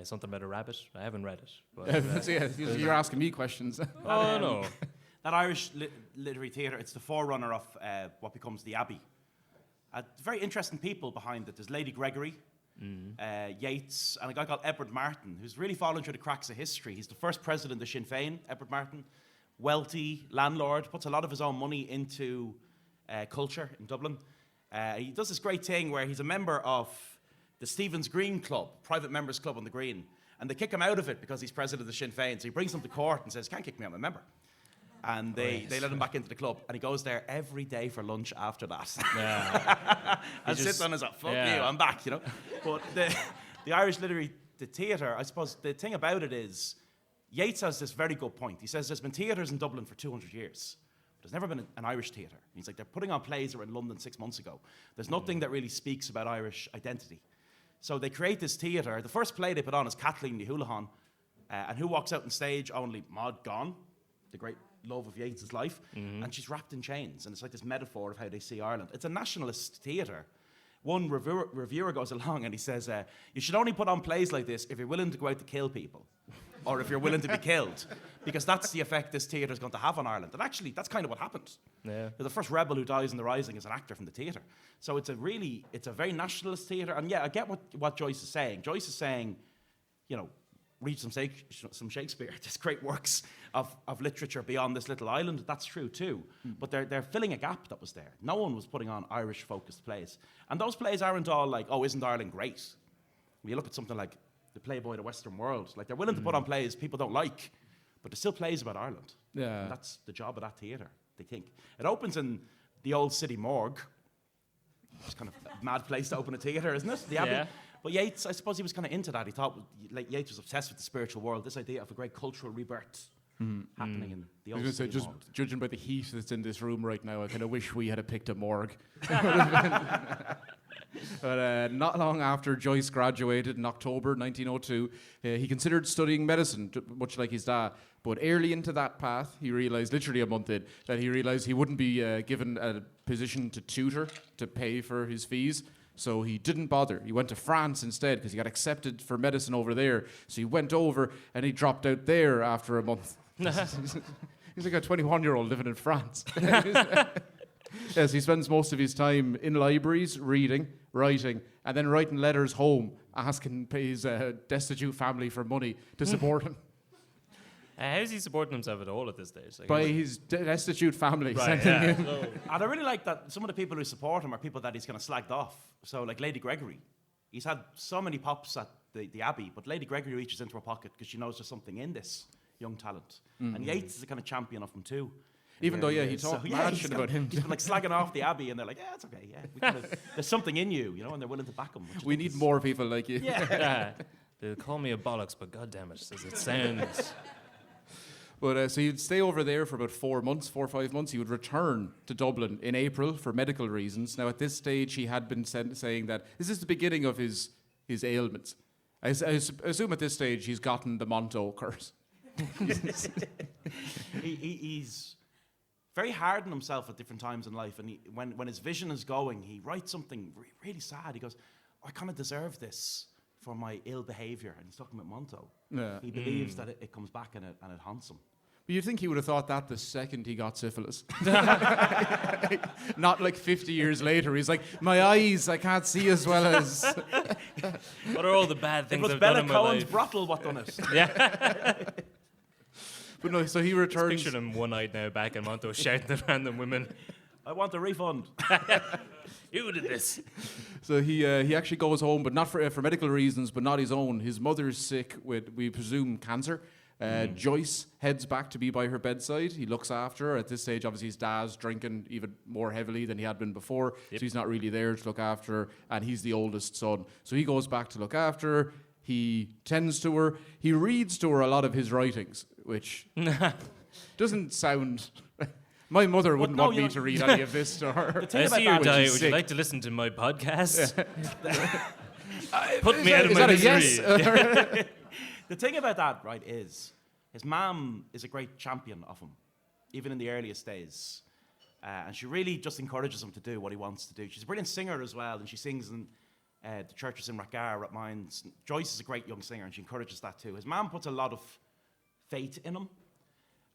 Something about a rabbit. I haven't read it. But, you're asking me questions. Oh, no. That Irish literary theatre, it's the forerunner of what becomes the Abbey. Very interesting people behind it. There's Lady Gregory, Yeats, and a guy called Edward Martin, who's really fallen through the cracks of history. He's the first president of Sinn Féin, Edward Martin. Wealthy landlord, puts a lot of his own money into culture in Dublin. He does this great thing where he's a member of the Stephen's Green Club, private members club on the Green, and they kick him out of it because he's president of Sinn Féin. So he brings them to court and says, "Can't kick me out, I'm a member." And they let him back into the club, and he goes there every day for lunch after that. Yeah. And sits on his fuck you, I'm back, you know. But the Irish literary theatre, I suppose the thing about it is, Yeats has this very good point. He says there's been theatres in Dublin for 200 years. There's never been an Irish theatre. He's like, they're putting on plays that were in London 6 months ago. There's nothing that really speaks about Irish identity. So they create this theatre. The first play they put on is Kathleen the Houlihan. And who walks out on stage? Only Maud Gonne, the great love of Yeats' life. And she's wrapped in chains. And it's like this metaphor of how they see Ireland. It's a nationalist theatre. One reviewer goes along and he says, you should only put on plays like this if you're willing to go out to kill people. Or if you're willing to be killed. Because that's the effect this theatre is going to have on Ireland. And actually, that's kind of what happened. Yeah. The first rebel who dies in the Rising is an actor from the theatre. So it's a very nationalist theatre. And yeah, I get what Joyce is saying. Joyce is saying, you know, read some Shakespeare. There's great works of literature beyond this little island. That's true too. But they're filling a gap that was there. No one was putting on Irish-focused plays. And those plays aren't all like, oh, isn't Ireland great? When you look at something like The Playboy, The Western World, like they're willing to put on plays people don't like, but there's still plays about Ireland. Yeah. And that's the job of that theatre, they think. It opens in the old city morgue. It's kind of a mad place to open a theatre, isn't it? The Abbey. Yeah. But Yeats, I suppose he was kind of into that. He thought, like, Yeats was obsessed with the spiritual world, this idea of a great cultural rebirth happening in the I old was going to say, city just morgue. judging by the heat that's in this room right now, I kind of wish we had picked a morgue. But not long after Joyce graduated in October 1902, he considered studying medicine, much like his dad. But early into that path, he realized, literally a month in, that he realized he wouldn't be given a position to tutor to pay for his fees. So he didn't bother. He went to France instead because he got accepted for medicine over there. So he went over and he dropped out there after a month. He's like a 21-year-old living in France. Yes, he spends most of his time in libraries, reading, writing, and then writing letters home, asking his destitute family for money to support him. How's he supporting himself at all at this stage? Like, By his destitute family. right, sending yeah. him. So, And I really like that some of the people who support him are people that he's kind of slagged off. So, like Lady Gregory, he's had so many pops at the Abbey, but Lady Gregory reaches into her pocket because she knows there's something in this young talent. And Yeats is a kind of champion of him too. Even though, he he's talked mad he's shit kinda- about him. He's been like slagging off the Abbey, and they're like, yeah, it's okay, yeah. There's something in you, and they're willing to back him. which I We think need is- more people like you. Yeah. yeah. They'll call me a bollocks, but goddammit, as it sounds. But so he'd stay over there for about 4 or 5 months. He would return to Dublin in April for medical reasons. Now, at this stage, he had been saying that this is the beginning of his ailments. I assume at this stage he's gotten the Monto curse. He's very hard on himself at different times in life, and when his vision is going, he writes something really sad. He goes, I kind of deserve this for my ill behaviour, and he's talking about Monto. Yeah. He believes that it comes back and it haunts him. But you'd think he would have thought that the second he got syphilis. Not like 50 years later. He's like, my eyes, I can't see as well as... What are all the bad It things was I've done Bella in my Cohen's life? brothel what done it. But no, so he Just returns... pictured him one-eyed now back in Monto shouting at random women. I want a refund. You did this. So he actually goes home, but not for medical reasons, but not his own. His mother's sick with, we presume, cancer. Joyce heads back to be by her bedside. He looks after her. At this stage, obviously, his dad's drinking even more heavily than he had been before, so he's not really there to look after her, and he's the oldest son. So he goes back to look after her. He tends to her. He reads to her a lot of his writings, which doesn't sound... My mother wouldn't no, want you me know- to read any of this to her. thing I about see your that- diet. is Would you sick. like to listen to my podcast? Put me Is out of my that a misery. yes? The thing about that, right, is his mom is a great champion of him, even in the earliest days. And she really just encourages him to do what he wants to do. She's a brilliant singer as well, and she sings in the churches in Rathgar, Rathmines. Joyce is a great young singer, and she encourages that too. His mom puts a lot of faith in him.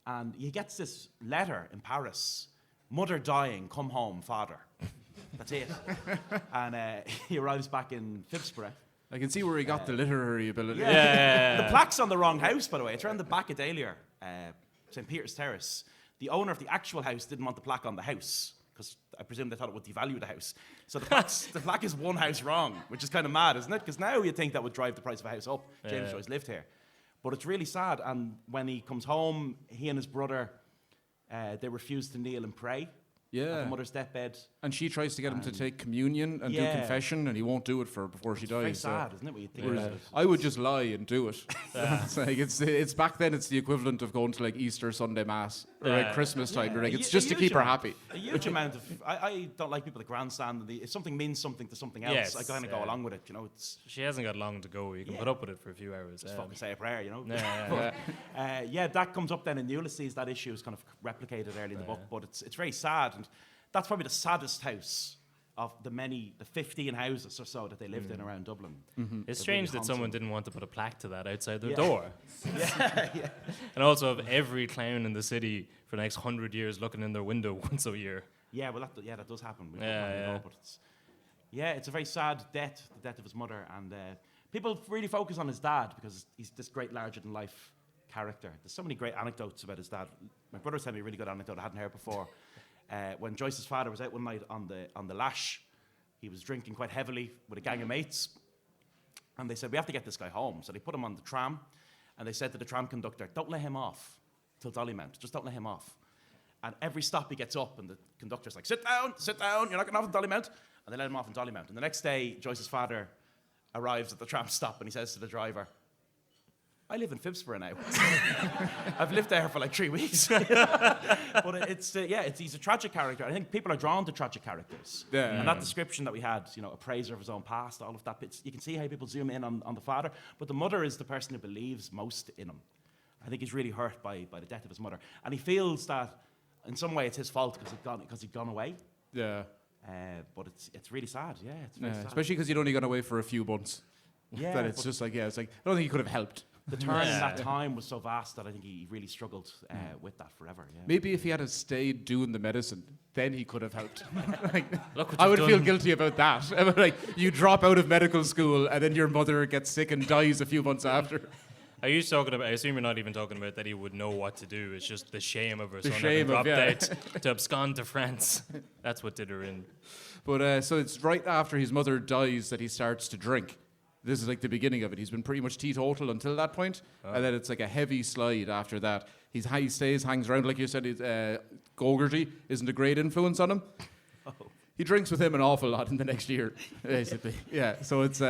And he gets this letter in Paris, mother dying, come home, father. That's it. And he arrives back in Phibsborough. I can see where he got the literary ability. The plaque's on the wrong house, by the way. It's around the back of Dahlia, St. Peter's Terrace. The owner of the actual house didn't want the plaque on the house because I presume they thought it would devalue the house. So the plaque is one house wrong, which is kind of mad, isn't it? Because now you'd think that would drive the price of a house up. James Joyce lived here. But it's really sad. And when he comes home, he and his brother, they refuse to kneel and pray at Yeah. the mother's deathbed. And she tries to get him to take communion and do Yeah. confession, and he won't do it before she It's very dies. so- sad, isn't it, when you think Whereas about it? I would just lie and do it. It's like it's back then. It's the equivalent of going to like Easter Sunday mass or like Christmas time. You're like, it's just to keep her happy. A huge amount of... I don't like people that grandstand. If something means something to something else, Yes, I kind of go along with it. You know, it's She hasn't got long to go. You can put up with it for a few hours. just fucking say a prayer, you know? Yeah. That comes up then in Ulysses. That issue is kind of replicated early in the book, but it's very sad. And that's probably the saddest house of the 15 houses or so that they lived in around Dublin. It's It strange really that someone haunts didn't want to put a plaque to that outside their Yeah. door. Yeah. And also of every clown in the city for the next 100 years looking in their window once a year. Yeah, well, that does happen. We don't Yeah, mind it yeah. all, but it's a very sad death, the death of his mother, and people really focus on his dad because he's this great larger-than-life character. There's so many great anecdotes about his dad. My brother sent me a really good anecdote I hadn't heard before. When Joyce's father was out one night on the lash, he was drinking quite heavily with a gang of mates, and they said, we have to get this guy home. So they put him on the tram, and they said to the tram conductor, don't let him off till Dollymount. Just don't let him off. And every stop he gets up, and the conductor's like, sit down, you're not getting off in Dollymount. And they let him off in Dollymount. And the next day, Joyce's father arrives at the tram stop, and he says to the driver, I live in Phibsborough now. I've lived there for like 3 weeks. But he's a tragic character. I think people are drawn to tragic characters. Yeah. And that description that we had, a praiser of his own past, all of that bits, you can see how people zoom in on the father. But the mother is the person who believes most in him. I think he's really hurt by the death of his mother. And he feels that in some way it's his fault because he'd gone away. Yeah. But it's really sad, yeah. It's very sad. Especially because he'd only gone away for a few months. Yeah, That it's just like, it's like, I don't think he could have helped. the turn in that time was so vast that I think he really struggled with that forever. Yeah. Maybe if he had stayed doing the medicine, then he could have helped. Look what I you've would feel done. guilty about that. I mean, like, you drop out of medical school and then your mother gets sick and dies a few months after. Are you talking about? I assume you're not even talking about that he would know what to do. It's just the shame of her The son shame having of, dropped yeah. out to abscond to France. That's what did her in. But so it's right after his mother dies that he starts to drink. This is like the beginning of it. He's been pretty much teetotal until that point, and then it's like a heavy slide after that. He hangs around, like you said. Gogarty isn't a great influence on him. He drinks with him an awful lot in the next year, basically. Yeah, so it's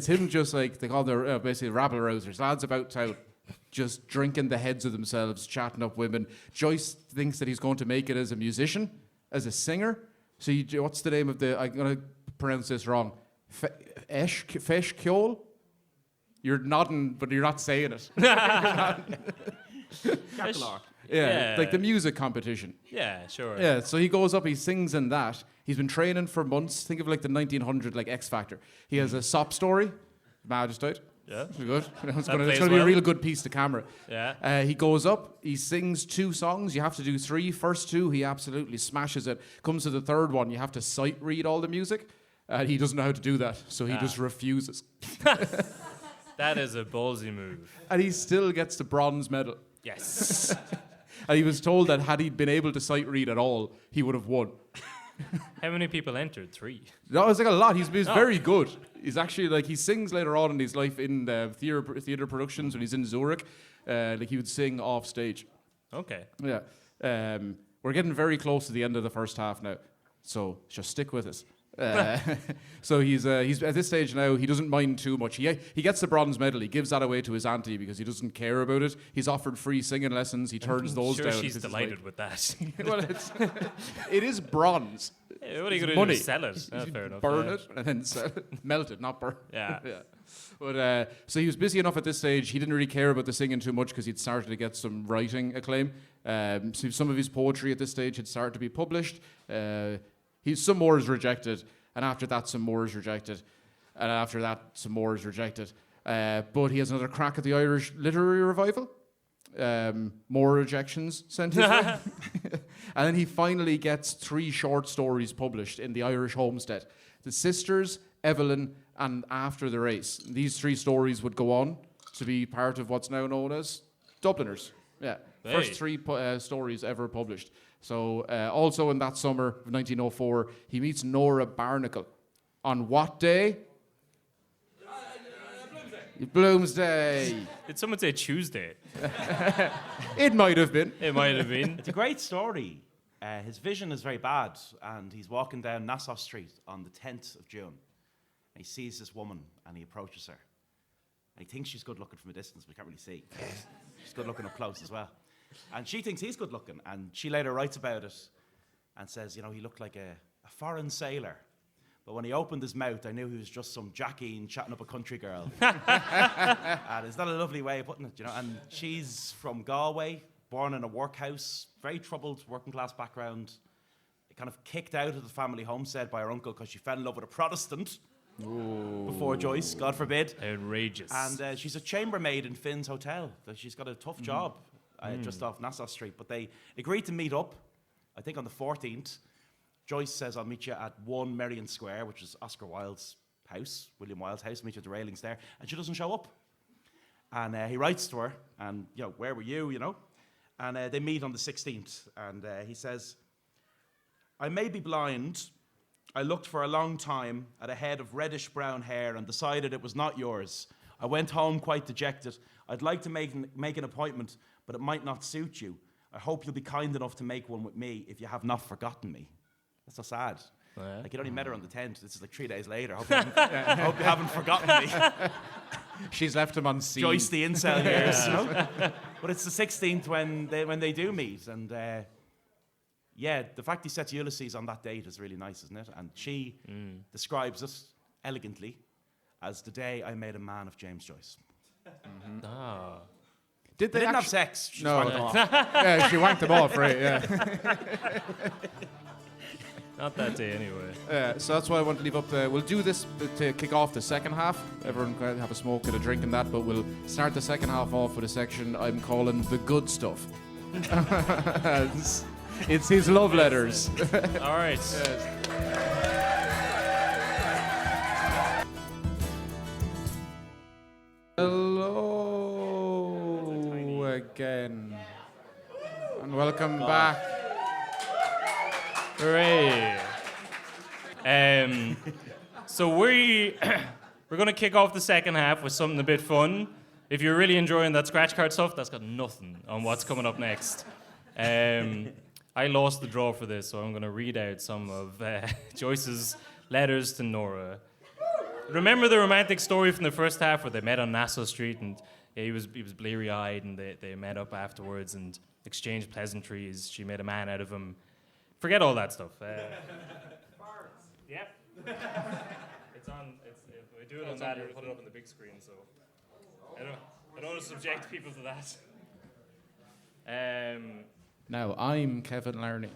him just like, they call them basically rabble-rousers, lads about town, just drinking the heads of themselves, chatting up women. Joyce thinks that he's going to make it as a musician, as a singer. So what's the name of I'm going to pronounce this wrong. Fesh Kjol? You're nodding, but you're not saying it. Yeah, like the music competition. Yeah, sure. Yeah, so he goes up, he sings in that. He's been training for months. Think of like the 1900 like X Factor. He has a sob story. Ma just died. Yeah. Good. It's That going plays to be a well. real good piece to camera. Yeah. He goes up, he sings 2 songs. You have to do 3. First 2, he absolutely smashes it. Comes to the third one, you have to sight read all the music. He doesn't know how to do that, so he just refuses. That is a ballsy move. And he still gets the bronze medal. Yes. And he was told that had he been able to sight read at all, he would have won. How many people entered? 3. That was like a lot. He's very good. He's actually like, he sings later on in his life in the theater productions when he's in Zurich. Like he would sing off stage. Okay. Yeah. We're getting very close to the end of the first half now, so just stick with us. So he's at this stage now. He doesn't mind too much. He gets the bronze medal. He gives that away to his auntie because he doesn't care about it. He's offered free singing lessons. He turns those Sure, down. she's 'cause it's delighted with that. like, well, it is bronze. Yeah, what are you It's going to money. do? Sell it? Yeah, fair enough. Burn yeah. it and then sell it. Melt it, not burn. Yeah. Yeah. But so he was busy enough at this stage. He didn't really care about the singing too much because he'd started to get some writing acclaim. So some of his poetry at this stage had started to be published. Some more is rejected, and after that, some more is rejected, and after that, some more is rejected. But he has another crack at the Irish literary revival. More rejections sent his way. And then he finally gets 3 short stories published in the Irish Homestead. The Sisters, Evelyn, and After the Race. These 3 stories would go on to be part of what's now known as Dubliners. Yeah, Hey. first 3 stories ever published. So also in that summer of 1904, he meets Nora Barnacle. On what day? Bloomsday. Did someone say Tuesday? It might have been. It might have been. It's a great story. His vision is very bad, and he's walking down Nassau Street on the 10th of June. And he sees this woman, and he approaches her. And he thinks she's good looking from a distance, but he can't really see. She's good looking up close as well. And she thinks he's good looking, and she later writes about it and says, he looked like a foreign sailor. But when he opened his mouth, I knew he was just some Jackie chatting up a country girl. And is that a lovely way of putting it, And she's from Galway, born in a workhouse, very troubled working class background. Kind of kicked out of the family homestead by her uncle because she fell in love with a Protestant. Before Joyce, God forbid. Outrageous. And she's a chambermaid in Finn's Hotel. She's got a tough job just off Nassau Street. But they agreed to meet up, I think on the 14th. Joyce says, I'll meet you at 1 Merrion Square, which is Oscar Wilde's house, William Wilde's house, meet you at the railings there. And she doesn't show up. And he writes to her, and, where were you, And they meet on the 16th. And he says, I may be blind. I looked for a long time at a head of reddish-brown hair and decided it was not yours. I went home quite dejected. I'd like to make an appointment, but it might not suit you. I hope you'll be kind enough to make one with me if you have not forgotten me. That's so sad. Yeah. Like, you'd only met her on the 10th. This is like 3 days later. Hope you haven't forgotten me. She's left him on scene. Joyce the incel years, you know? But it's the 16th when they do meet, and yeah, the fact he sets Ulysses on that date is really nice, isn't it? And she describes it elegantly as the day I made a man of James Joyce. Ah. Did They they didn't have actu- sex. She No. just wanked off. Yeah, she wanked them off, right? Yeah. Not that day anyway. So that's why I want to leave up the. We'll do this to kick off the second half. Everyone can have a smoke and a drink and that, but we'll start the second half off with a section I'm calling the good stuff. It's his love letters. All right. Hello again, and welcome back. Hooray. So we're gonna kick off the second half with something a bit fun. If you're really enjoying that scratch card stuff, that's got nothing on what's coming up next. I lost the draw for this, so I'm gonna read out some of Joyce's letters to Nora. Remember the romantic story from the first half where they met on Nassau Street and he was bleary-eyed and they met up afterwards and exchanged pleasantries. She made a man out of him. Forget all that stuff. Yep. It's on. If we do it on that, we'll put it up on the big screen. So I don't want to subject people to that. Now I'm Kevin Larney.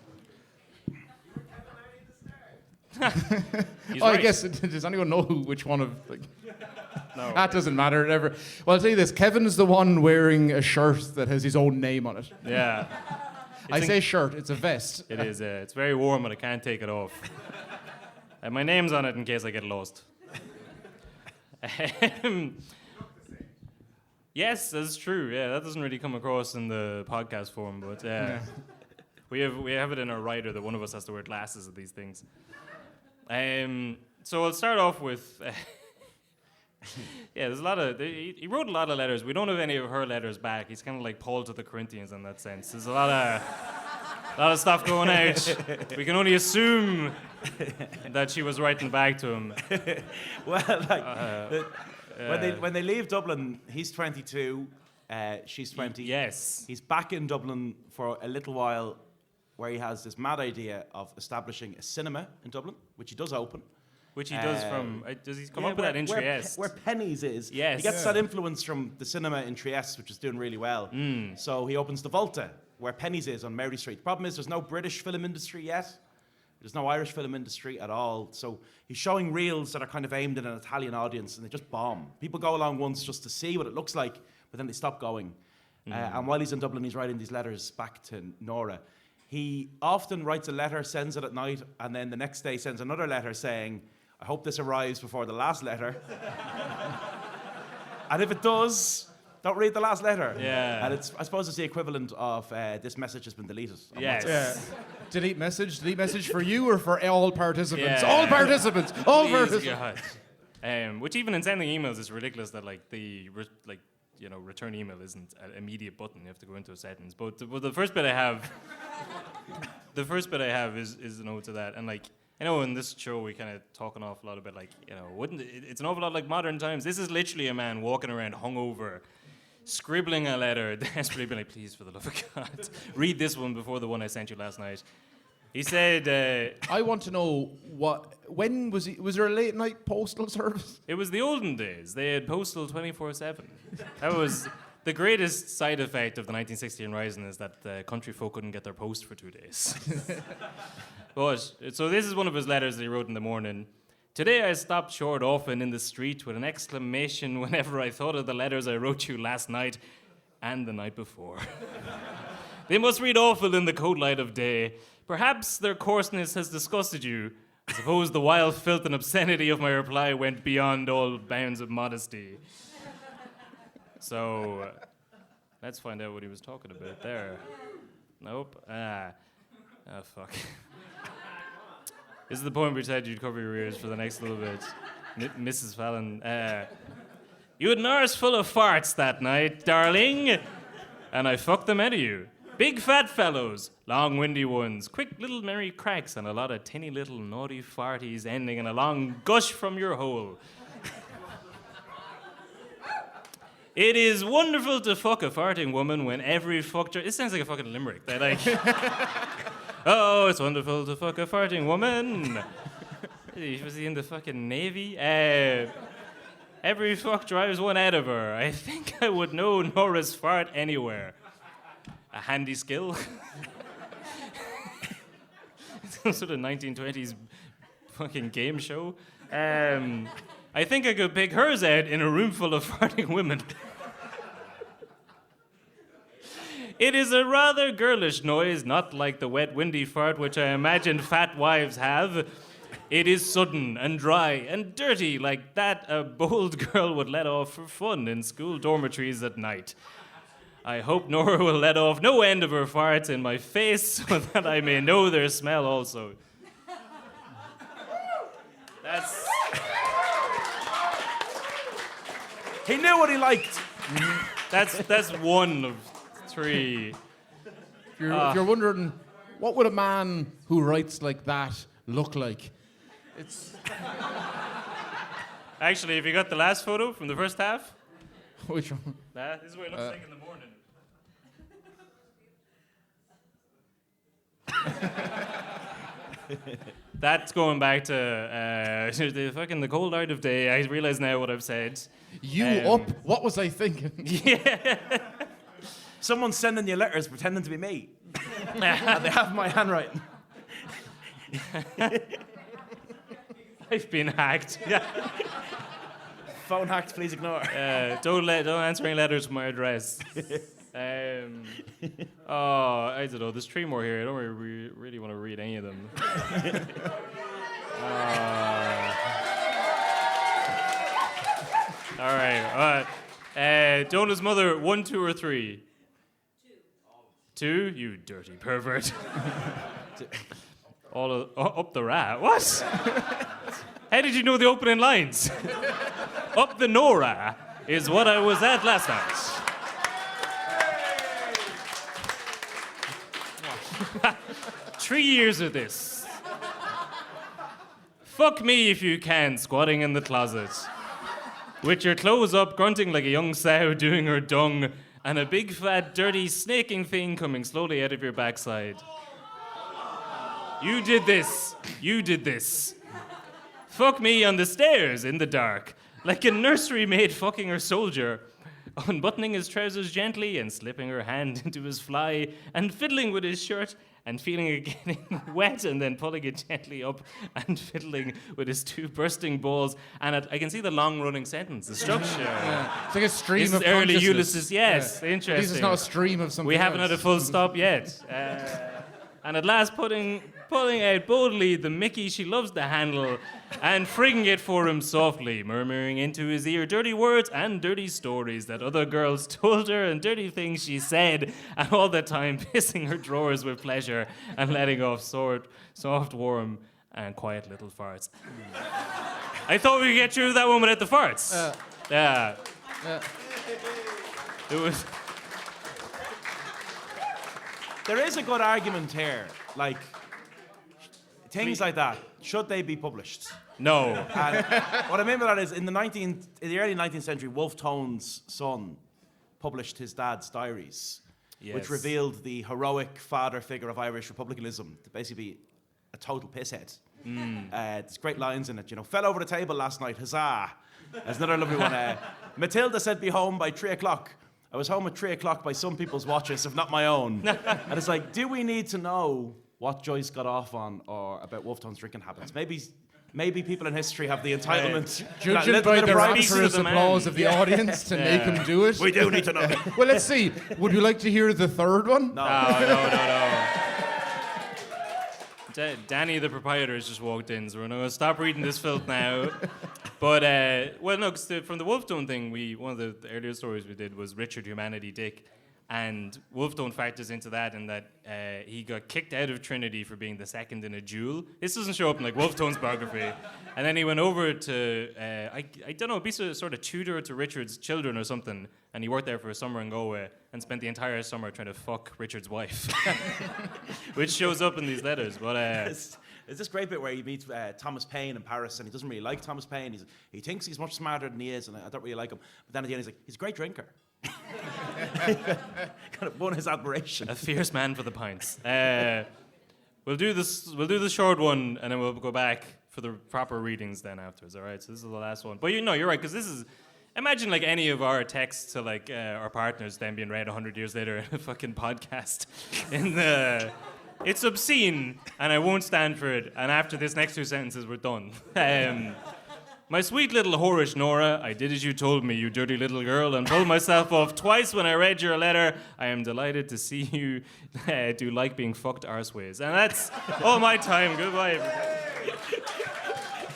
He's I right. guess does anyone know which one of? Like, No. that doesn't matter. Ever. Well, I'll tell you this: Kevin's the one wearing a shirt that has his own name on it. Yeah. I say shirt; it's a vest. It is. It's very warm, and I can't take it off. My name's on it in case I get lost. Yes, that's true. Yeah, that doesn't really come across in the podcast form, but we have it in our writer that one of us has to wear glasses at these things. So I'll start off with. Yeah, there's a lot of. He wrote a lot of letters. We don't have any of her letters back. He's kind of like Paul to the Corinthians in that sense. There's a lot of stuff going out. We can only assume that she was writing back to him. Well, like, when they leave Dublin, he's 22, she's 20. Yes. He's back in Dublin for a little while, where he has this mad idea of establishing a cinema in Dublin, which he does open. Which he does from. Does he come Yeah, up with that in Trieste? Where Penny's is. Yes. He gets that influence from the cinema in Trieste, which is doing really well. So he opens the Volta, where Penny's is on Mary Street. Problem is, there's no British film industry yet. There's no Irish film industry at all. So he's showing reels that are kind of aimed at an Italian audience, and they just bomb. People go along once just to see what it looks like, but then they stop going. And while he's in Dublin, he's writing these letters back to Nora. He often writes a letter, sends it at night, and then the next day sends another letter saying, I hope this arrives before the last letter. And if it does, don't read the last letter. Yeah. And I suppose it's the equivalent of this message has been deleted. on Yes. WhatsApp. Delete message for you or for all participants? Yeah. All participants. All Please, participants. God. Which even in sending emails, it's ridiculous that like return email isn't an immediate button. You have to go into a settings. But the first bit I have, is a note to that. And like, I know in this show we kind of talk an awful lot about like, it's an awful lot like modern times. This is literally a man walking around hungover, scribbling a letter, desperately being like, please, for the love of God, read this one before the one I sent you last night. He said, I want to know when was there a late night postal service? it was the olden days. They had postal 24/7. That was the greatest side effect of the 1960 Rising is that the country folk couldn't get their post for 2 days. But, so this is one of his letters that he wrote in the morning. Today I stopped short often in the street with an exclamation whenever I thought of the letters I wrote you last night and the night before. They must read awful in the cold light of day. Perhaps their coarseness has disgusted you. I suppose the wild filth and obscenity of my reply went beyond all bounds of modesty. So, let's find out what he was talking about there. Nope. Fuck. This is the point where you said you'd cover your ears for the next little bit. Mrs. Fallon. You had an arse full of farts that night, darling. And I fucked them out of you. Big fat fellows, long windy ones, quick little merry cracks, and a lot of tinny little naughty farties ending in a long gush from your hole. It is wonderful to fuck a farting woman when every fuck... It sounds like a fucking limerick. They like... Oh, it's wonderful to fuck a farting woman. Was he in the fucking Navy? Every fuck drives one out of her. I think I would know Nora's fart anywhere. A handy skill. Some sort of 1920s fucking game show. I think I could pick hers out in a room full of farting women. It is a rather girlish noise, not like the wet, windy fart which I imagine fat wives have. It is sudden and dry and dirty, like that a bold girl would let off for fun in school dormitories at night. I hope Nora will let off no end of her farts in my face so that I may know their smell also. That's... He knew what he liked. That's one of 3. If you're wondering, what would a man who writes like that look like? It's Actually, have you got the last photo from the first half? which one? This is what it looks like in the morning. That's going back to the cold art of day. I realize now what I've said. You up? What was I thinking? Yeah. Someone's sending you letters pretending to be me. And they have my handwriting. I've been hacked. Yeah. Phone hacked, please ignore. Don't answer any letters from my address. I don't know. There's 3 more here. I don't really want to read any of them. All right. Donna's mother, 1, 2, or 3? 2? You dirty pervert. Up the rat. What? How did you know the opening lines? Up the Nora is what I was at last night. 3 years of this. Fuck me if you can, squatting in the closet. With your clothes up, grunting like a young sow doing her dung, and a big, fat, dirty, snaking thing coming slowly out of your backside. You did this. You did this. Fuck me on the stairs in the dark, like a nursery maid fucking her soldier, unbuttoning his trousers gently and slipping her hand into his fly and fiddling with his shirt and feeling it getting wet and then pulling it gently up and fiddling with his 2 bursting balls. And I can see the long-running sentence, the structure. Yeah. It's like a stream This of is early consciousness. Ulysses, yes, Yeah. interesting. This is not a stream of something We haven't else. had a full stop yet. And at last pulling out boldly the Mickey she loves to handle and frigging it for him softly, murmuring into his ear dirty words and dirty stories that other girls told her and dirty things she said, and all the time pissing her drawers with pleasure and letting off soft, warm, and quiet little farts. I thought we could get through that one without the farts. Yeah. It was... There is a good argument here. Like, things like that, should they be published? No. And what I mean by that is, in the early 19th century, Wolfe Tone's son published his dad's diaries, Yes. which revealed the heroic father figure of Irish republicanism to basically be a total pisshead. There's great lines in it, you know. Fell over the table last night, huzzah. There's another lovely one. Matilda said be home by 3 o'clock. I was home at 3 o'clock by some people's watches, if not my own. And it's like, do we need to know what Joyce got off on or about Wolfe Tone's drinking habits? Maybe people in history have the entitlement. Judging that by little the bit of privacy. rapturous the man. applause of the audience to make him do it. We do need to know. Well, let's see. Would you like to hear the 3rd one? No. Danny, the proprietor, has just walked in, so we're going to stop reading this filth now. But, well, no, 'cause from the Wolfe Tone thing, one of the earlier stories we did was Richard Humanity Dick. And Wolfe Tone factors into that in that he got kicked out of Trinity for being the second in a duel. This doesn't show up in like Wolfe Tone's biography. And then he went over to, I don't know, be sort of tutor to Richard's children or something. And he worked there for a summer in Galway and spent the entire summer trying to fuck Richard's wife. Which shows up in these letters. But It's this great bit where he meets Thomas Paine in Paris, and he doesn't really like Thomas Paine. He thinks he's much smarter than he is, and I don't really like him. But then at the end, he's like, he's a great drinker. Kind of won his admiration. a fierce man for the pints. We'll do the short one, and then we'll go back for the proper readings then afterwards. All right. So this is the last one. But you're right, because this is. Imagine like any of our texts to like our partners then being read 100 years later in a fucking podcast. It's obscene, and I won't stand for it. And after this next 2 sentences, we're done. My sweet little whorish Nora, I did as you told me, you dirty little girl, and pulled myself off twice when I read your letter. I am delighted to see you do like being fucked arseways. And that's all my time. Goodbye,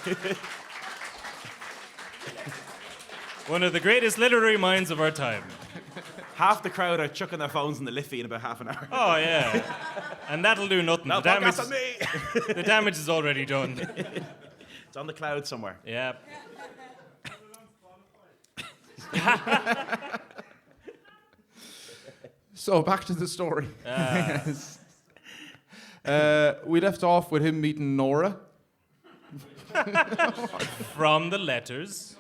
everybody. One of the greatest literary minds of our time. Half the crowd are chucking their phones in the liffey in about half an hour. Oh, yeah. And that'll do nothing. No, podcast on me. The damage is already done. It's on the cloud somewhere. Yeah. So back to the story. We left off with him meeting Nora. From the letters.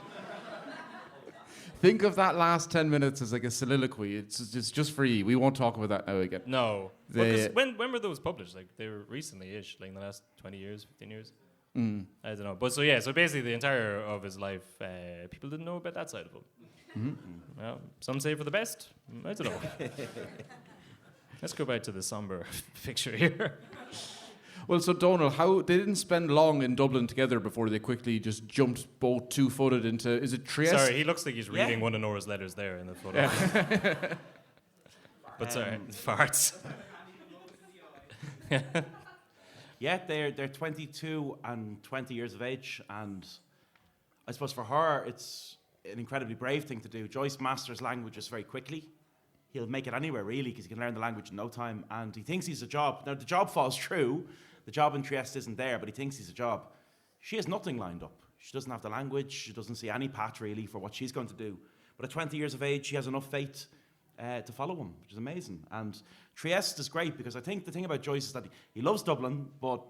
Think of that last 10 minutes as like a soliloquy. It's just free. We won't talk about that now again. No. They- When were those published? Like, they were recently-ish, like in the last 20 years, 15 years? I don't know. But so basically the entire of his life, people didn't know about that side of him. Well, some say for the best. I don't know. Let's go back to the somber picture here. Well, so Donal, how they didn't spend long in Dublin together before they quickly just jumped both two-footed into, is it Trieste? Sorry, he looks like he's reading one of Nora's letters there in the photo. But sorry, farts. Yeah, they're 22 and 20 years of age, and I suppose for her it's an incredibly brave thing to do. Joyce masters languages very quickly. He'll make it anywhere really because he can learn the language in no time, and he thinks he's a job. Now the job falls through. The job in Trieste isn't there, but he thinks he's a job. She has nothing lined up. She doesn't have the language. She doesn't see any path really for what she's going to do. But at 20 years of age, she has enough faith to follow him, which is amazing. And Trieste is great because I think the thing about Joyce is that he loves Dublin, but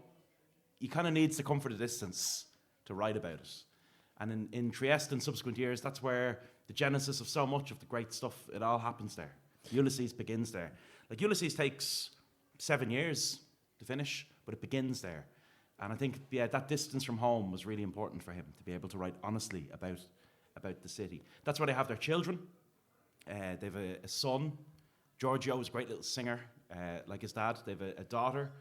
he kind of needs to come for the distance to write about it. And in Trieste in subsequent years, that's where the genesis of so much of the great stuff, it all happens there. Ulysses begins there. Like Ulysses takes 7 years to finish, but it begins there. And I think, that distance from home was really important for him to be able to write honestly about the city. That's why they have their children. They have a son. Giorgio is a great little singer, like his dad. They have a daughter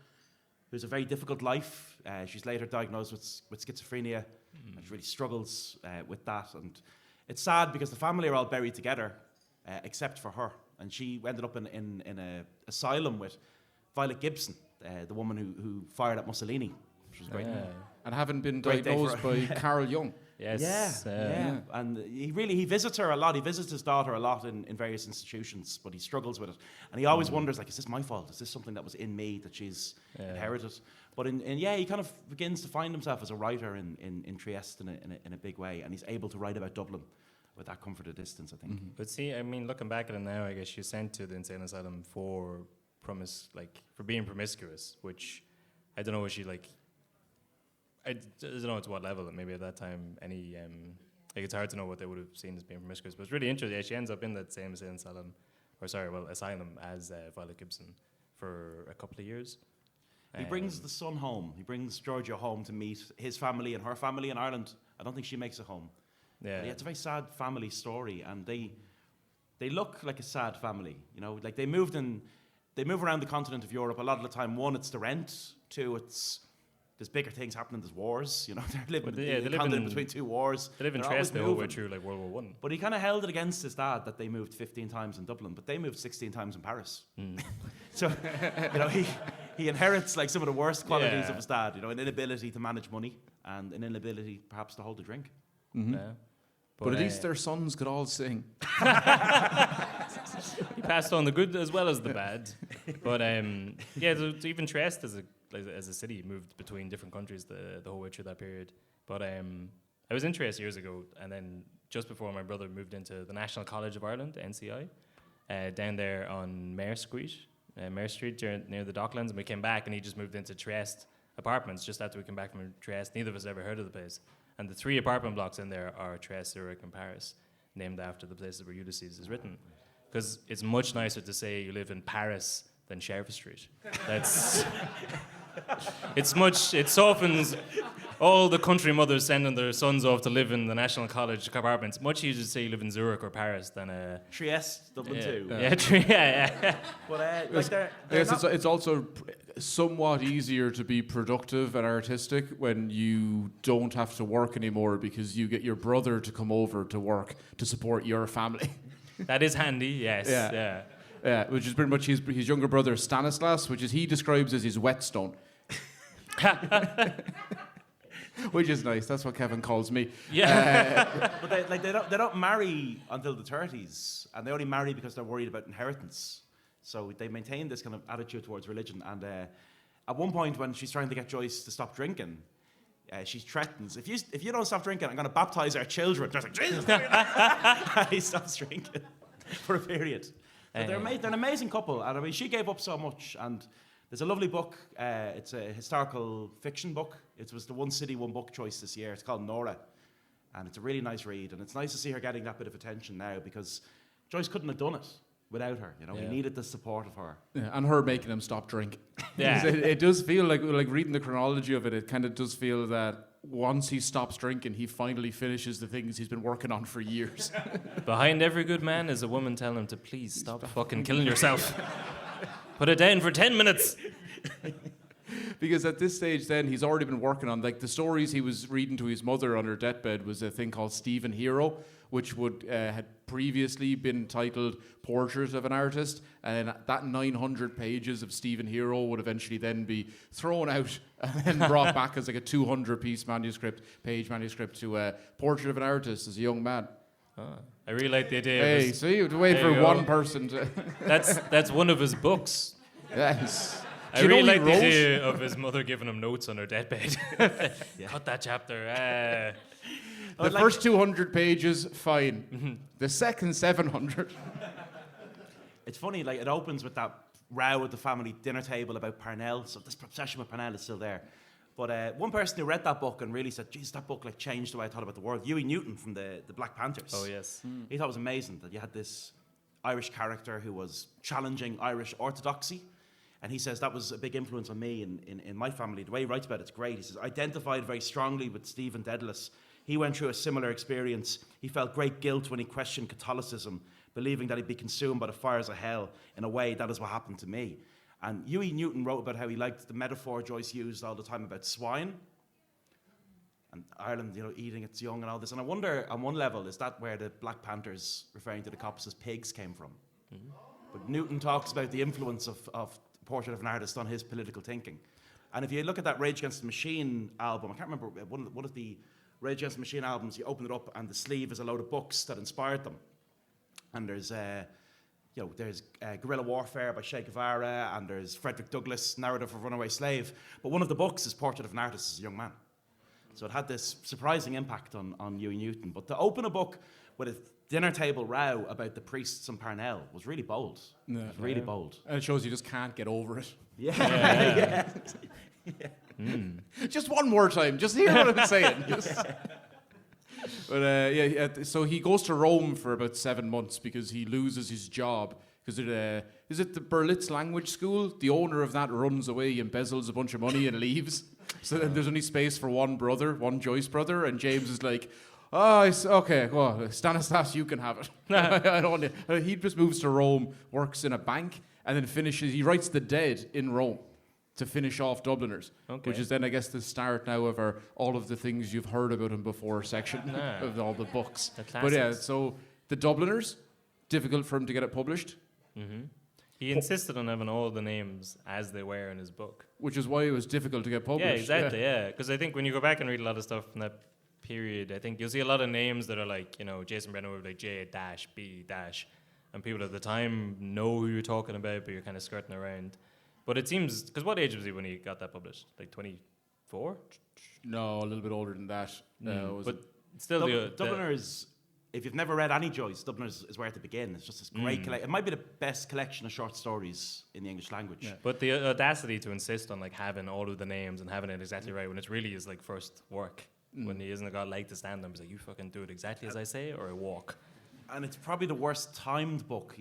who has a very difficult life. She's later diagnosed with schizophrenia. And she really struggles with that. And it's sad because the family are all buried together, except for her. And she ended up in an asylum with Violet Gibson, the woman who fired at Mussolini, which was great. And having been Great day diagnosed for- by Carol Young. Yes. Yeah. And he visits her a lot. He visits his daughter a lot in various institutions, but he struggles with it. And he always wonders, like, is this my fault? Is this something that was in me that she's inherited? But he kind of begins to find himself as a writer in Trieste in a big way, and he's able to write about Dublin with that comfort of distance, I think. But see, I mean, looking back at it now, I guess she was sent to the insane asylum for being promiscuous, which I don't know what she like. I don't know to what level. Maybe at that time, it's hard to know what they would have seen as being promiscuous. But it's really interesting. Yeah, she ends up in that same asylum as Violet Gibson for a couple of years. He brings the son home. He brings Giorgio home to meet his family and her family in Ireland. I don't think she makes it home. Yeah, It's a very sad family story, and they look like a sad family. You know, like they move around the continent of Europe a lot of the time. One, it's the rent. Two, there's bigger things happening. There's wars. You know, they're living in the continent between two wars. They live in They're always Trieste the whole way moving. through like World War One. But he kind of held it against his dad that they moved 15 times in Dublin, but they moved 16 times in Paris. So, you know, he inherits like some of the worst qualities of his dad. You know, an inability to manage money and an inability perhaps to hold a drink. Yeah. But at least their sons could all sing. he passed on the good as well as the bad. But even Trieste as a city moved between different countries the whole way through that period. But I was in Trieste years ago, and then just before my brother moved into the National College of Ireland, NCI, down there on Mare Street, near the Docklands, and we came back, and he just moved into Trieste apartments just after we came back from Trieste. Neither of us ever heard of the place. And the 3 apartment blocks in there are Trieste, Zurich, and Paris, named after the places where Ulysses is written. Because it's much nicer to say you live in Paris than Sheriff Street. That's... it softens all the country mothers sending their sons off to live in the National College apartments. Much easier to say you live in Zurich or Paris than Trieste, Dublin too. Yeah. But like they're It's also somewhat easier to be productive and artistic when you don't have to work anymore because you get your brother to come over to work to support your family. That is handy, yes. Yeah. Yeah, which is pretty much his younger brother Stanislas, which is he describes as his whetstone. Which is nice. That's what Kevin calls me. Yeah. but they don't marry until the 30s, and they only marry because they're worried about inheritance. So they maintain this kind of attitude towards religion. And at one point, when she's trying to get Joyce to stop drinking, she threatens, if you don't stop drinking, I'm going to baptize our children. Joyce's like, Jesus! He stops drinking for a period. But they're an amazing couple. And I mean, she gave up so much. And there's a lovely book. It's a historical fiction book. It was the One City, One Book choice this year. It's called Nora. And it's a really nice read. And it's nice to see her getting that bit of attention now, because Joyce couldn't have done it without her. You know, he needed the support of her. Yeah, and her making him stop drinking. Yeah. it does feel like reading the chronology of it. It kind of does feel that once he stops drinking, he finally finishes the things he's been working on for years. Behind every good man is a woman telling him to please stop fucking killing yourself. Put it down for 10 minutes. Because at this stage then, he's already been working on, like, the stories he was reading to his mother on her deathbed was a thing called Stephen Hero, which had previously been titled Portrait of an Artist, and that 900 pages of Stephen Hero would eventually then be thrown out and then brought back as like a 200-page manuscript to Portrait of an Artist as a young man. I really like the idea. Hey, so you have to wait There for you go. one person to... That's one of his books. Yes. I Do you know really he like the wrote- idea of his mother giving him notes on her deathbed. Cut that chapter. The first 200 pages, fine. The second 700... It's funny, like, it opens with that row at the family dinner table about Parnell. So this obsession with Parnell is still there. But one person who read that book and really said, geez, that book like changed the way I thought about the world, Huey Newton from the Black Panthers. Oh, yes. He thought it was amazing that you had this Irish character who was challenging Irish orthodoxy. And he says that was a big influence on me in my family. The way he writes about it's great. He says, I identified very strongly with Stephen Dedalus. He went through a similar experience. He felt great guilt when he questioned Catholicism, believing that he'd be consumed by the fires of hell. In a way, that is what happened to me. And Huey Newton wrote about how he liked the metaphor Joyce used all the time about swine and Ireland, you know, eating its young and all this. And I wonder, on one level, is that where the Black Panthers, referring to the cops as pigs, came from? Mm-hmm. But Newton talks about the influence of Portrait of an Artist on his political thinking. And if you look at that Rage Against the Machine album, I can't remember, one of the Rage Against the Machine albums, you open it up and the sleeve is a load of books that inspired them. And there's Guerrilla Warfare by Che Guevara, and there's Frederick Douglass' Narrative of a Runaway Slave. But one of the books is Portrait of an Artist as a young man. So it had this surprising impact on Huey Newton. But to open a book with a dinner table row about the priests and Parnell was really bold. Yeah, it was really bold. And it shows you just can't get over it. Yeah. Just one more time. Just hear what I'm saying. But so he goes to Rome for about 7 months because he loses his job. Because is it the Berlitz Language School? The owner of that runs away, embezzles a bunch of money and leaves. So then there's only space for one Joyce brother, and James is like, okay, well, Stanislas, you can have it. I don't want it. He just moves to Rome, works in a bank, and then he writes The Dead in Rome to finish off Dubliners, which is then, I guess, the start now of all of the things you've heard about him before section of all the books. But yeah, so The Dubliners, difficult for him to get it published. Mm-hmm. He insisted on having all the names as they were in his book. Which is why it was difficult to get published. Yeah, exactly, yeah. Because I think when you go back and read a lot of stuff from that period, I think you'll see a lot of names that are like, you know, Jason Brennan would be like J-B-, and people at the time know who you're talking about, but you're kind of skirting around. But it seems, because what age was he when he got that published? Like 24? No, a little bit older than that. Was But it- still, Dubliners, if you've never read any Joyce, Dubliners is where to begin. It's just this great collection. It might be the best collection of short stories in the English language. but the audacity to insist on like having all of the names and having it exactly right when it's really his like first work, when he isn't got a leg to stand on, he's like, you fucking do it exactly as I say, or I walk. And it's probably the worst timed book.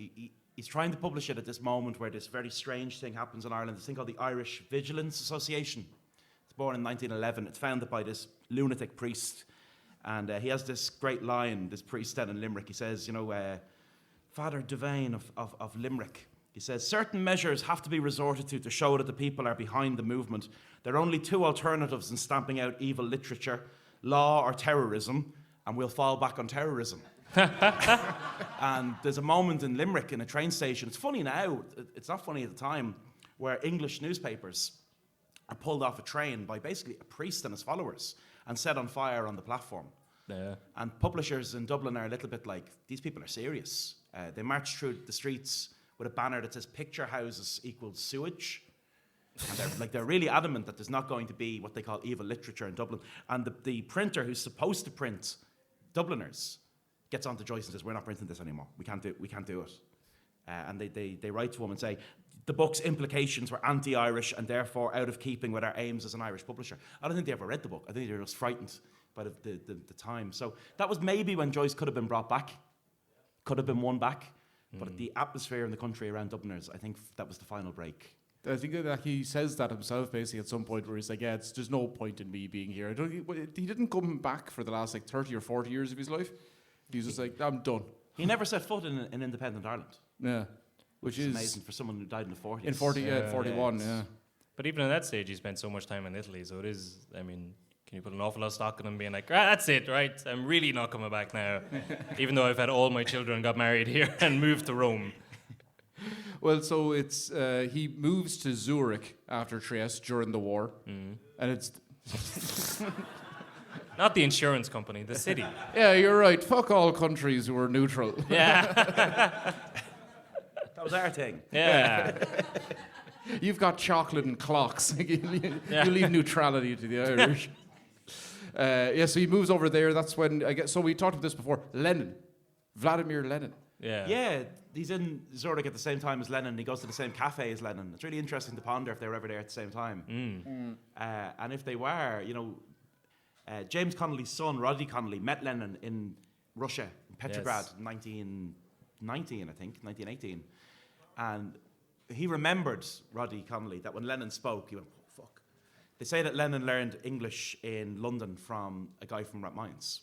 He's trying to publish it at this moment where this very strange thing happens in Ireland. This thing called the Irish Vigilance Association. It's born in 1911. It's founded by this lunatic priest. And he has this great line, this priest down in Limerick. He says, you know, Father Devane of Limerick, he says, certain measures have to be resorted to show that the people are behind the movement. There are only two alternatives in stamping out evil literature, law or terrorism, and we'll fall back on terrorism. And there's a moment in Limerick in a train station. It's funny now, it's not funny at the time, where English newspapers are pulled off a train by basically a priest and his followers and set on fire on the platform. Yeah. And publishers in Dublin are a little bit like, these people are serious. They march through the streets with a banner that says picture houses equals sewage. And they're really adamant that there's not going to be what they call evil literature in Dublin. And the printer who's supposed to print Dubliners gets onto Joyce and says, we're not printing this anymore. We can't do it. And they write to him and say, the book's implications were anti-Irish and therefore out of keeping with our aims as an Irish publisher. I don't think they ever read the book. I think they were just frightened by the time. So that was maybe when Joyce could have been brought back, could have been won back. But the atmosphere in the country around Dubliners, I think that was the final break. I think that he says that himself basically at some point where he's like, yeah, there's no point in me being here. He didn't come back for the last like 30 or 40 years of his life. He's just like, I'm done. He never set foot in independent Ireland. Yeah. Which is amazing for someone who died in the 40s. In 41, yeah. But even at that stage, he spent so much time in Italy, so it is, I mean, can you put an awful lot of stock in him being like, that's it, right? I'm really not coming back now, even though I've had all my children got married here and moved to Rome. Well, so it's he moves to Zurich after Trieste during the war, and it's Not the insurance company, the city. yeah, you're right. Fuck all countries who are neutral. Yeah. That was our thing. Yeah. You've got chocolate and clocks. You leave neutrality to the Irish. Yeah, so he moves over there. That's when I guess. So we talked about this before. Lenin, Vladimir Lenin. Yeah. Yeah, he's in Zurich at the same time as Lenin. He goes to the same cafe as Lenin. It's really interesting to ponder if they were ever there at the same time. And if they were, you know, James Connolly's son, Roddy Connolly, met Lenin in Russia, in Petrograd, in 1919, I think, 1918. And he remembered, Roddy Connolly, that when Lenin spoke, he went, oh, fuck. They say that Lenin learned English in London from a guy from Rathmines.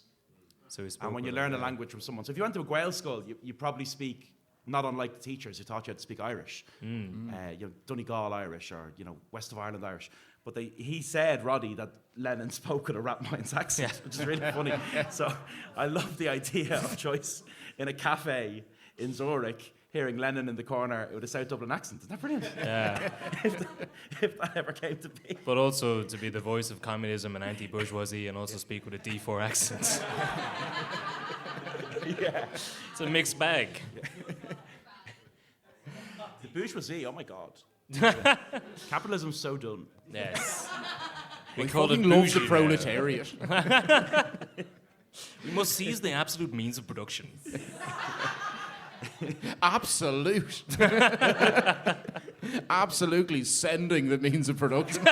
So he spoke And when you with learn him, a language from someone, so if you went to a Gael school, you probably speak, not unlike the teachers who taught you how to speak Irish, you know, Donegal Irish or, you know, West of Ireland Irish. But he said, Roddy, that Lenin spoke with a Rathmines accent, which is really funny. So I love the idea of Joyce in a cafe in Zurich, hearing Lenin in the corner with a South Dublin accent. Isn't that brilliant? Yeah. if that ever came to be. But also to be the voice of communism and anti-bourgeoisie and also speak with a D4 accent. Yeah. It's a mixed bag. The bourgeoisie, oh my God. Capitalism's so done. Yes. We call it fucking love the bougie now. proletariat. We must seize the absolute means of production. Absolute. Absolutely sending the means of production.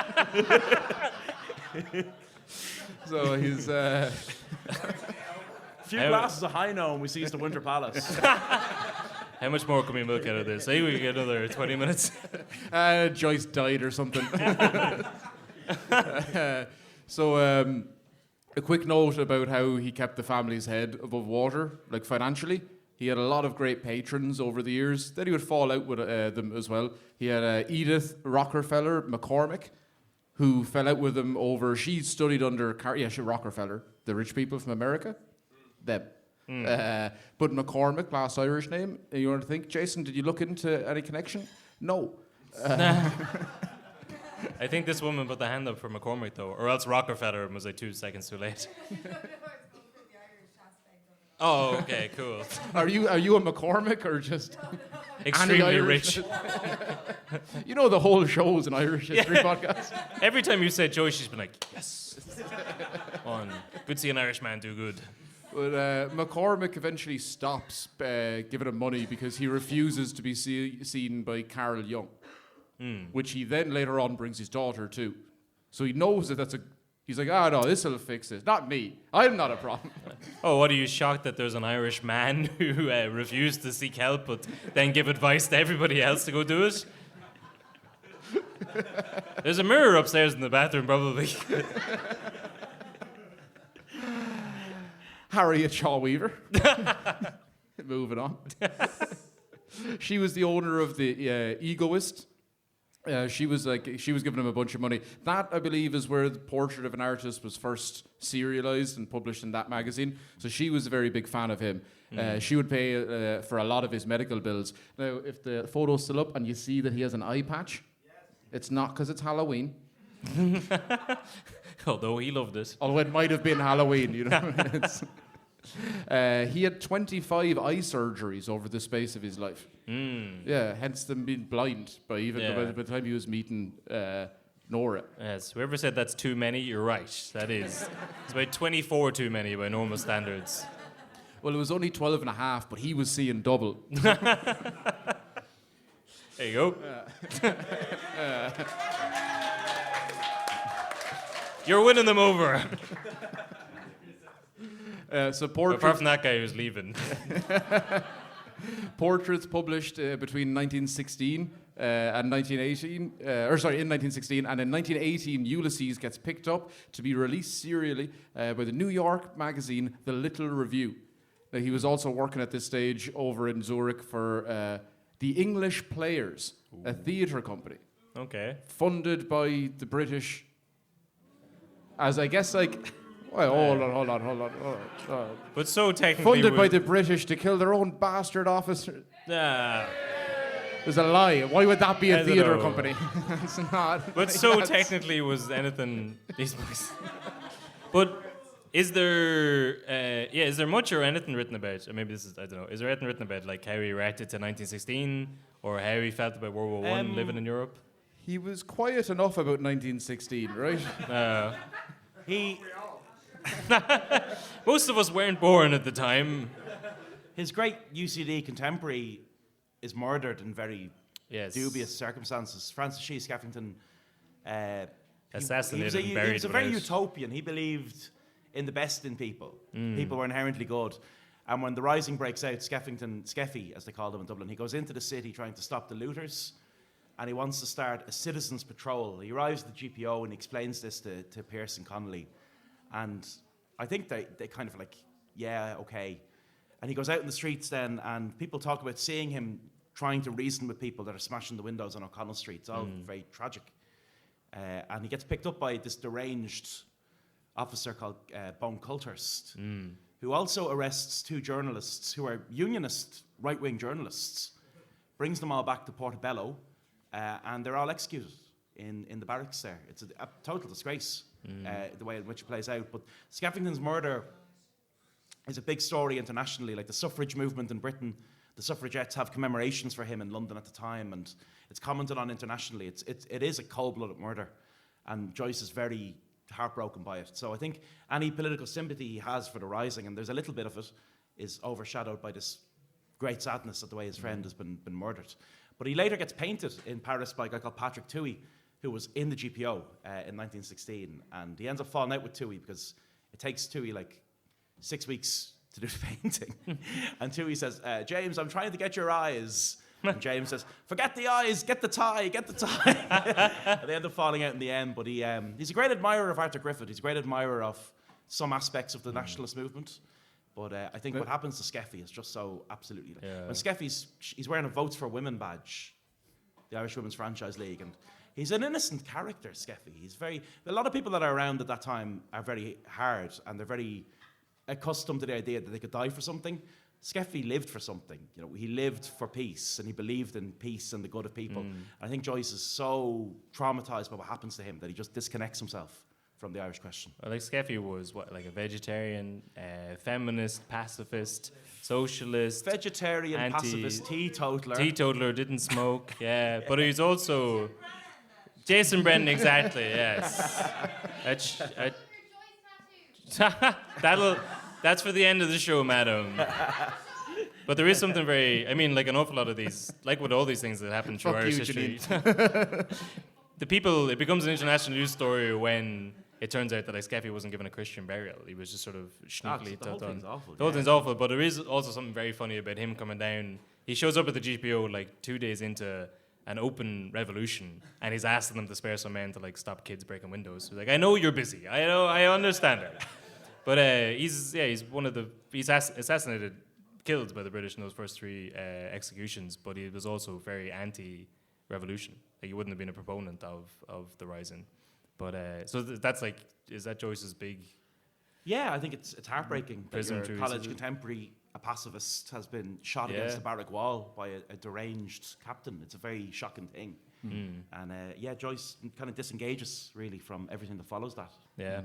So he's. A few glasses of Heino and we seize the Winter Palace. How much more can we milk out of this? Hey, we can get another 20 minutes. Joyce died or something. So, a quick note about how he kept the family's head above water, like financially. He had a lot of great patrons over the years. Then he would fall out with them as well. He had Edith Rockefeller McCormick, who fell out with him over. She studied under Rockefeller, the rich people from America. Them. But McCormick, last Irish name. You want to think, Jason? Did you look into any connection? No. I think this woman put the hand up for McCormick though, or else Rockefeller was like 2 seconds too late. Oh, okay, cool. Are you a McCormick or just Extremely Irish? rich. You know the whole show's an Irish history podcast. Every time you said Joyce, she's been like, yes. On. Good to see an Irish man do good. But McCormick eventually stops giving him money because he refuses to be seen by Carl Jung, which he then later on brings his daughter to. So he knows that that's a... He's like, no, this will fix it. Not me. I'm not a problem. Oh, what are you shocked that there's an Irish man who refused to seek help but then give advice to everybody else to go do it? There's a mirror upstairs in the bathroom, probably. Harriet Shaw Weaver. Moving on. She was the owner of the Egoist. She was giving him a bunch of money. That, I believe, is where the Portrait of an Artist was first serialized and published in that magazine. So she was a very big fan of him. She would pay for a lot of his medical bills. Now, if the photo's still up and you see that he has an eye patch, it's not because it's Halloween. Although he loved it. Although it might have been Halloween, you know. He had 25 eye surgeries over the space of his life. Yeah, hence them being blind by the time he was meeting Nora. Yes, whoever said that's too many, you're right. That is. It's about 24 too many by normal standards. Well, it was only 12 and a half, but he was seeing double. There you go. You're winning them over. Apart from that guy who's leaving. Portraits published between 1916 and 1918, in 1916, and in 1918, Ulysses gets picked up to be released serially by the New York magazine, The Little Review. Now, he was also working at this stage over in Zurich for the English Players, a theatre company. Okay. Funded by the British, as I guess, like... Well, hold on. But so technically... Funded by the British to kill their own bastard officer. There's a lie. Why would that be a theatre company? It's not. But so technically was anything... But is there... is there much or anything written about... Or maybe this is... I don't know. Is there anything written about like how he reacted to 1916? Or how he felt about World War I living in Europe? He was quiet enough about 1916, right? Most of us weren't born at the time. His great UCD contemporary is murdered in very dubious circumstances. Francis Shee Skeffington assassinated and buried. He was a very utopian. He believed in the best in people. People were inherently good. And when the Rising breaks out, Skeffy, as they called him in Dublin, he goes into the city trying to stop the looters, and he wants to start a citizens' patrol. He arrives at the GPO and he explains this to Pearse and Connolly. And I think they kind of like, yeah, okay. And he goes out in the streets then, and people talk about seeing him trying to reason with people that are smashing the windows on O'Connell Street. It's all very tragic. And he gets picked up by this deranged officer called Bone Coulthurst, who also arrests two journalists who are unionist right-wing journalists, brings them all back to Portobello, and they're all executed in the barracks there. It's a total disgrace. The way in which it plays out. But Skeffington's murder is a big story internationally. Like the suffrage movement in Britain, the suffragettes have commemorations for him in London at the time, and it's commented on internationally. It is a cold-blooded murder, and Joyce is very heartbroken by it. So I think any political sympathy he has for the Rising, and there's a little bit of it, is overshadowed by this great sadness at the way his friend has been murdered. But he later gets painted in Paris by a guy called Patrick Toohey, who was in the GPO in 1916, and he ends up falling out with Toohey because it takes Toohey like 6 weeks to do the painting. And Toohey says, James, I'm trying to get your eyes. And James says, forget the eyes, get the tie. And they end up falling out in the end, but he's a great admirer of Arthur Griffith. He's a great admirer of some aspects of the nationalist movement. But I think what happens to Skeffy is just so absolutely... When he's wearing a Votes for Women badge, the Irish Women's Franchise League, and he's an innocent character, Skeffy. A lot of people that are around at that time are very hard, and they're very accustomed to the idea that they could die for something. Skeffy lived for something. You know, he lived for peace, and he believed in peace and the good of people. I think Joyce is so traumatized by what happens to him that he just disconnects himself from the Irish question. Well, like Skeffy was what, like a vegetarian, feminist, pacifist, socialist, Vegetarian, pacifist, teetotaler. teetotaler, didn't smoke. Yeah, but he's also Jason Brennan, exactly. Yes. That's for the end of the show, madam. But there is something very, I mean, like an awful lot of these, like with all these things that happen through Fuck Irish you, history. It becomes an international news story when it turns out that like Skeffy wasn't given a Christian burial. He was just sort of sneakily the whole thing's awful. The whole thing's awful, but there is also something very funny about him coming down. He shows up at the GPO like 2 days into an open revolution, and he's asking them to spare some men to like stop kids breaking windows. He's like, I know you're busy. I understand it. But he's assassinated, killed by the British in those first 3 executions. But he was also very anti-revolution. Like he wouldn't have been a proponent of the rising. But so that's like, is that Joyce's big? Yeah, I think it's heartbreaking that Prison your truce, college is it? contemporary, a pacifist, has been shot against the barrack wall by a deranged captain. It's a very shocking thing. And Joyce kind of disengages really from everything that follows that. Yeah.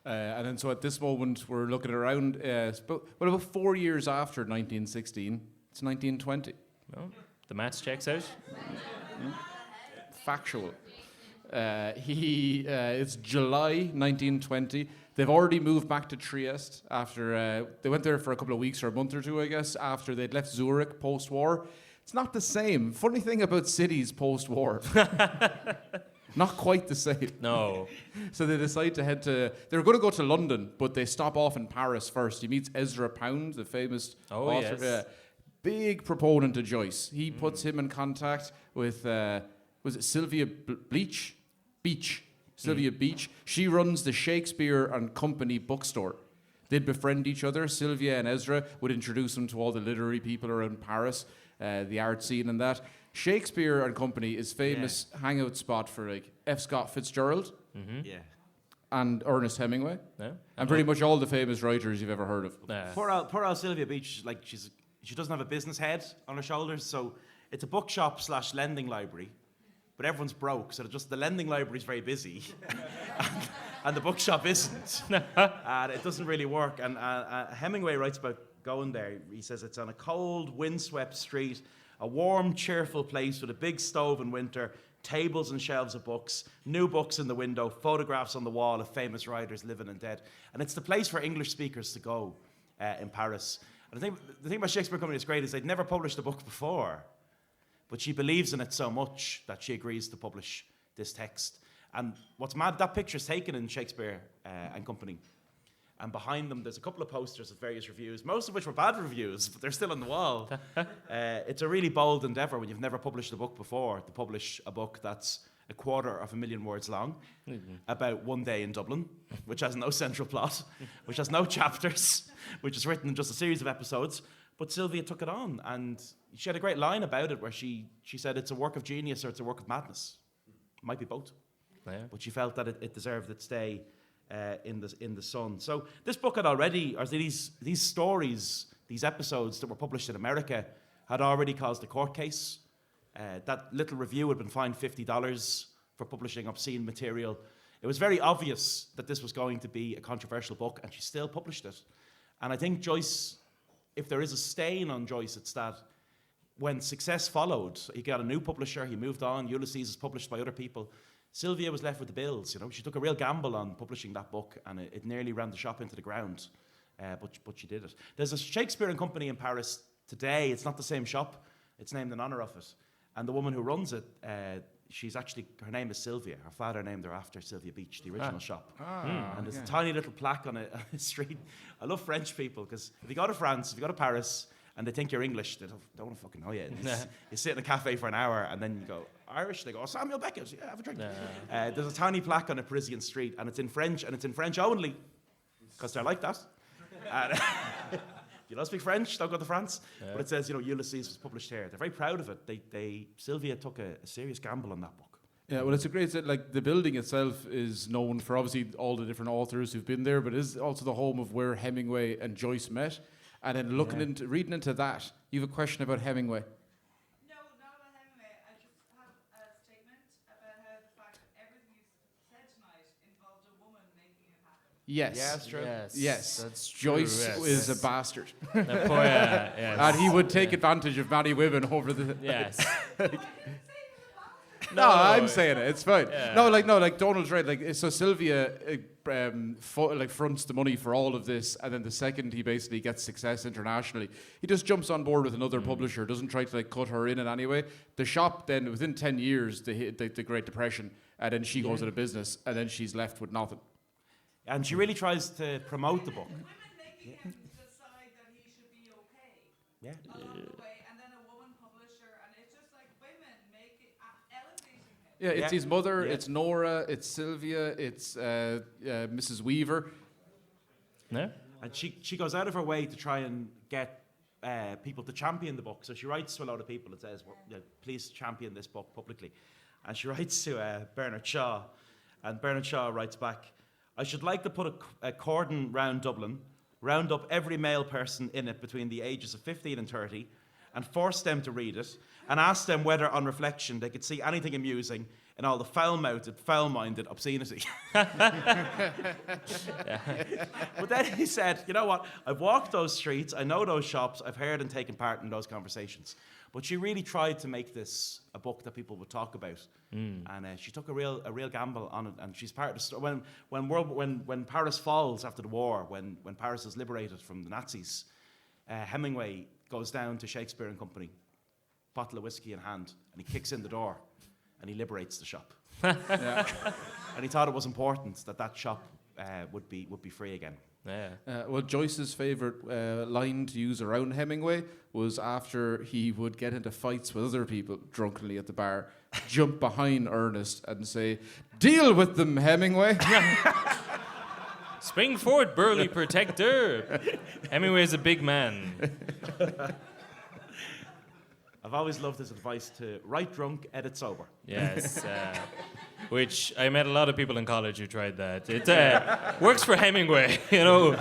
And then so at this moment, we're looking around, about 4 years after 1916, it's 1920. Well, the maths checks out. Factual. It's July 1920. They've already moved back to Trieste after they went there for a couple of weeks or a month or two, I guess, after they'd left Zurich post-war. It's not the same. Funny thing about cities post-war. Not quite the same. No. So they decide to they were going to go to London, but they stop off in Paris first. He meets Ezra Pound, the famous author. Yes. Big proponent of Joyce. He puts him in contact with, was it Sylvia Beach? Sylvia Beach. She runs the Shakespeare and Company bookstore. They'd befriend each other. Sylvia and Ezra would introduce him to all the literary people around Paris, the art scene and that. Shakespeare and Company is famous hangout spot for like F. Scott Fitzgerald Yeah. and Ernest Hemingway, No? and pretty much all the famous writers you've ever heard of. Poor old Sylvia Beach, like she doesn't have a business head on her shoulders, so it's a bookshop / lending library, but everyone's broke, so the lending library is very busy, and the bookshop isn't, and it doesn't really work. And Hemingway writes about going there. He says it's on a cold, windswept street, a warm, cheerful place with a big stove in winter, tables and shelves of books, new books in the window, photographs on the wall of famous writers living and dead. And it's the place for English speakers to go in Paris. And the thing about Shakespeare Company is great is they'd never published a book before, but she believes in it so much that she agrees to publish this text. And what's mad, that picture's taken in Shakespeare and Company. And behind them, there's a couple of posters of various reviews, most of which were bad reviews, but they're still on the wall. It's a really bold endeavour when you've never published a book before to publish a book that's 250,000 words long about one day in Dublin, which has no central plot, which has no chapters, which is written in just a series of episodes. But Sylvia took it on, and she had a great line about it where she said it's a work of genius or it's a work of madness. It might be both. Yeah. But she felt that it deserved its stay in the sun. So this book had already, or these stories, these episodes that were published in America, had already caused a court case. That little review had been fined $50 for publishing obscene material. It was very obvious that this was going to be a controversial book, and she still published it. And I think Joyce, if there is a stain on Joyce, it's that when success followed, he got a new publisher, he moved on, Ulysses is published by other people. Sylvia was left with the bills, She took a real gamble on publishing that book, and it nearly ran the shop into the ground, but she did it. There's a Shakespeare and Company in Paris today. It's not the same shop. It's named in honour of it. And the woman who runs it, her name is Sylvia. Her father named her after Sylvia Beach, the original shop. And there's a tiny little plaque on a street. I love French people, because if you go to France, if you go to Paris, and they think you're English, they don't want to fucking know you. You sit in a cafe for an hour, and then you go, Irish? They go, oh, Samuel Beckett, yeah, have a drink. There's a tiny plaque on a Parisian street, and it's in French, and it's in French only, because they're like that. And you don't speak French, don't go to France. But it says, Ulysses was published here. They're very proud of it. Sylvia took a serious gamble on that book. Yeah, well, it's a great set. Like, the building itself is known for obviously all the different authors who've been there, but it is also the home of where Hemingway and Joyce met. And then reading into that, you have a question about Hemingway. No, not about Hemingway. I just have a statement about how the fact that everything you said tonight involved a woman making it happen. Yes. Yeah, that's true. Yes. That's true. Joyce yes. is a bastard. Yes. And he would take advantage of many women over the... Yes. No, I'm saying it. It's fine. Yeah. No, like Donald's right. Like, so Sylvia fronts the money for all of this, and then the second he basically gets success internationally, he just jumps on board with another publisher. Doesn't try to like cut her in any way. The shop then, within 10 years, they hit the Great Depression, and then she goes out of business, and then she's left with nothing. And she really tries to promote the book. Women making him decide that he should be okay Yeah. along the way, and then a woman publisher, and it's just like women elevating him. Yeah, it's Yeah. his mother, Yeah. it's Nora, it's Sylvia, it's Mrs. Weaver. No? And she goes out of her way to try and get people to champion the book. So she writes to a lot of people and says, well, please champion this book publicly. And she writes to Bernard Shaw, and Bernard Shaw writes back, I should like to put a cordon round Dublin, round up every male person in it between the ages of 15 and 30, and force them to read it, and ask them whether, on reflection, they could see anything amusing in all the foul-mouthed, foul-minded obscenity. But then he said, you know what, I've walked those streets, I know those shops, I've heard and taken part in those conversations. But she really tried to make this a book that people would talk about, and she took a real gamble on it. And she's part of the story. When Paris falls after the war, when Paris is liberated from the Nazis, Hemingway goes down to Shakespeare and Company, bottle of whiskey in hand, and he kicks in the door, and he liberates the shop. Yeah. And he thought it was important that shop would be free again. Yeah. Well, Joyce's favourite line to use around Hemingway was after he would get into fights with other people drunkenly at the bar, jump behind Ernest and say, "Deal with them, Hemingway." Spring forward, burly protector. Hemingway's a big man. I've always loved his advice to write drunk, edit sober. Yes. Which I met a lot of people in college who tried that. It works for Hemingway, you know.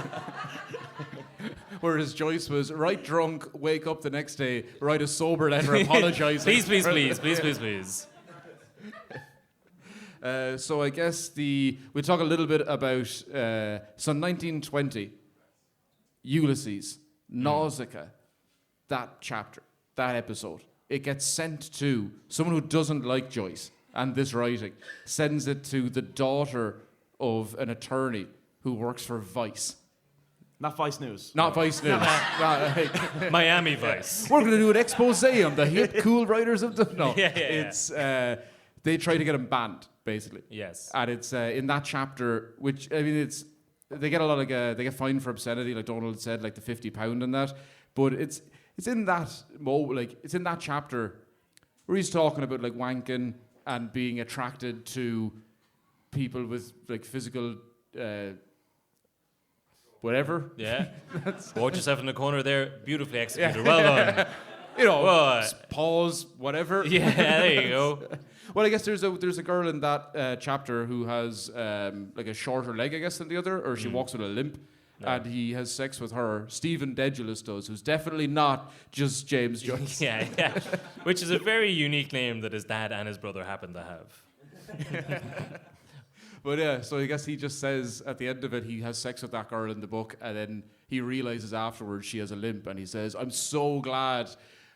Whereas Joyce was write drunk, wake up the next day, write a sober letter apologising. Please. So I guess we'll talk a little bit about, so 1920, Ulysses, Nausicaa, that chapter, that episode. It gets sent to someone who doesn't like Joyce and this writing, sends it to the daughter of an attorney who works for Vice. Not Vice News. Not Vice News. Miami Vice. We're going to do an expose on the hit cool writers of the... No, Yeah. it's... they try to get him banned, basically. Yes. And it's in that chapter, which, I mean, it's... They get a lot of... they get fined for obscenity, like Donald said, like the £50 and that. But it's in that... it's in that chapter where he's talking about, like, wanking and being attracted to people with, like, physical... whatever. Yeah. Watch yourself in the corner there. Beautifully executed. Well done. You know, What? pause, whatever. Yeah, there you go. Well, I guess there's a girl in that chapter who has like a shorter leg, I guess, than the other, or she walks with a limp, and he has sex with her. Stephen Dedulus does, who's definitely not just James Joyce. Yeah. Which is a very unique name that his dad and his brother happen to have. But yeah, so I guess he just says at the end of it, he has sex with that girl in the book, and then he realizes afterwards she has a limp, and he says, "I'm so glad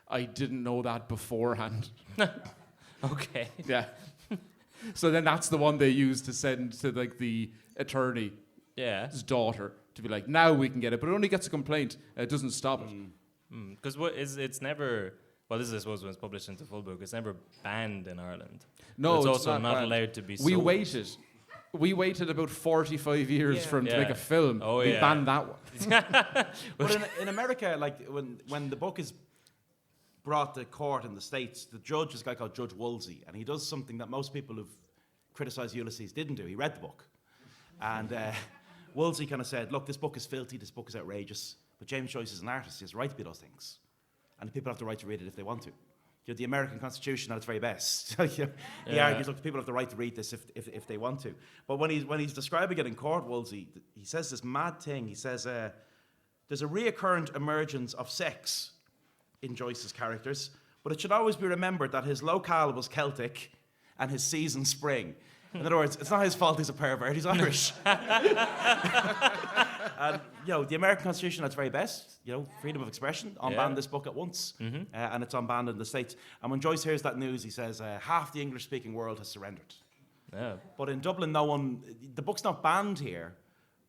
I didn't know that beforehand." Okay. Yeah. So then that's the one they use to send to like the attorney's Yeah. daughter to be like, now we can get it, but it only gets a complaint. It doesn't stop it. Because it's never. Well, this is, I suppose, when it's published into full book, it's never banned in Ireland. No, But it's it's also not banned. allowed to be We sold. waited. We waited about 45 years for him to Yeah. make a film. Oh, we yeah. banned that one. But in America, like when the book is brought to court in the States, the judge is a guy called Judge Woolsey, and he does something that most people who've criticized Ulysses didn't do. He read the book. And Woolsey kind of said, look, this book is filthy, this book is outrageous, but James Joyce is an artist, he has a right to be those things. And people have the right to read it if they want to. You know, the American Constitution at its very best. He argues, look, people have the right to read this if they want to. But when he's describing it in court, Woolsey, he says this mad thing. He says, there's a reoccurrent emergence of sex in Joyce's characters, but it should always be remembered that his locale was Celtic and his season spring. In other words, it's not his fault he's a pervert, he's Irish. And, the American Constitution at its very best, freedom of expression, unbanned this book at once, and it's unbanned in the States. And when Joyce hears that news, he says, half the English-speaking world has surrendered. Yeah. But in Dublin, the book's not banned here,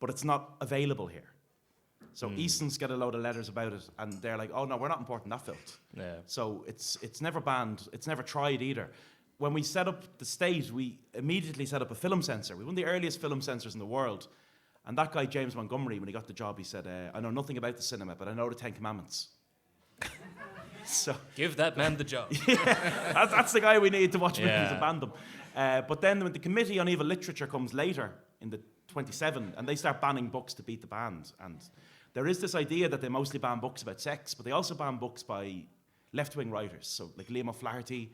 but it's not available here. So Easton's get a load of letters about it, and they're like, oh no, we're not importing that filth. Yeah. So it's never banned, it's never tried either. When we set up the state, we immediately set up a film censor. We were one of the earliest film censors in the world. And that guy, James Montgomery, when he got the job, he said, I know nothing about the cinema, but I know the 10 Commandments. So Give that man the job. that's the guy we need to watch movies and ban them. But then when the Committee on Evil Literature comes later, in the 27, and they start banning books to beat the band. And there is this idea that they mostly ban books about sex, but they also ban books by left-wing writers. So like Liam O'Flaherty,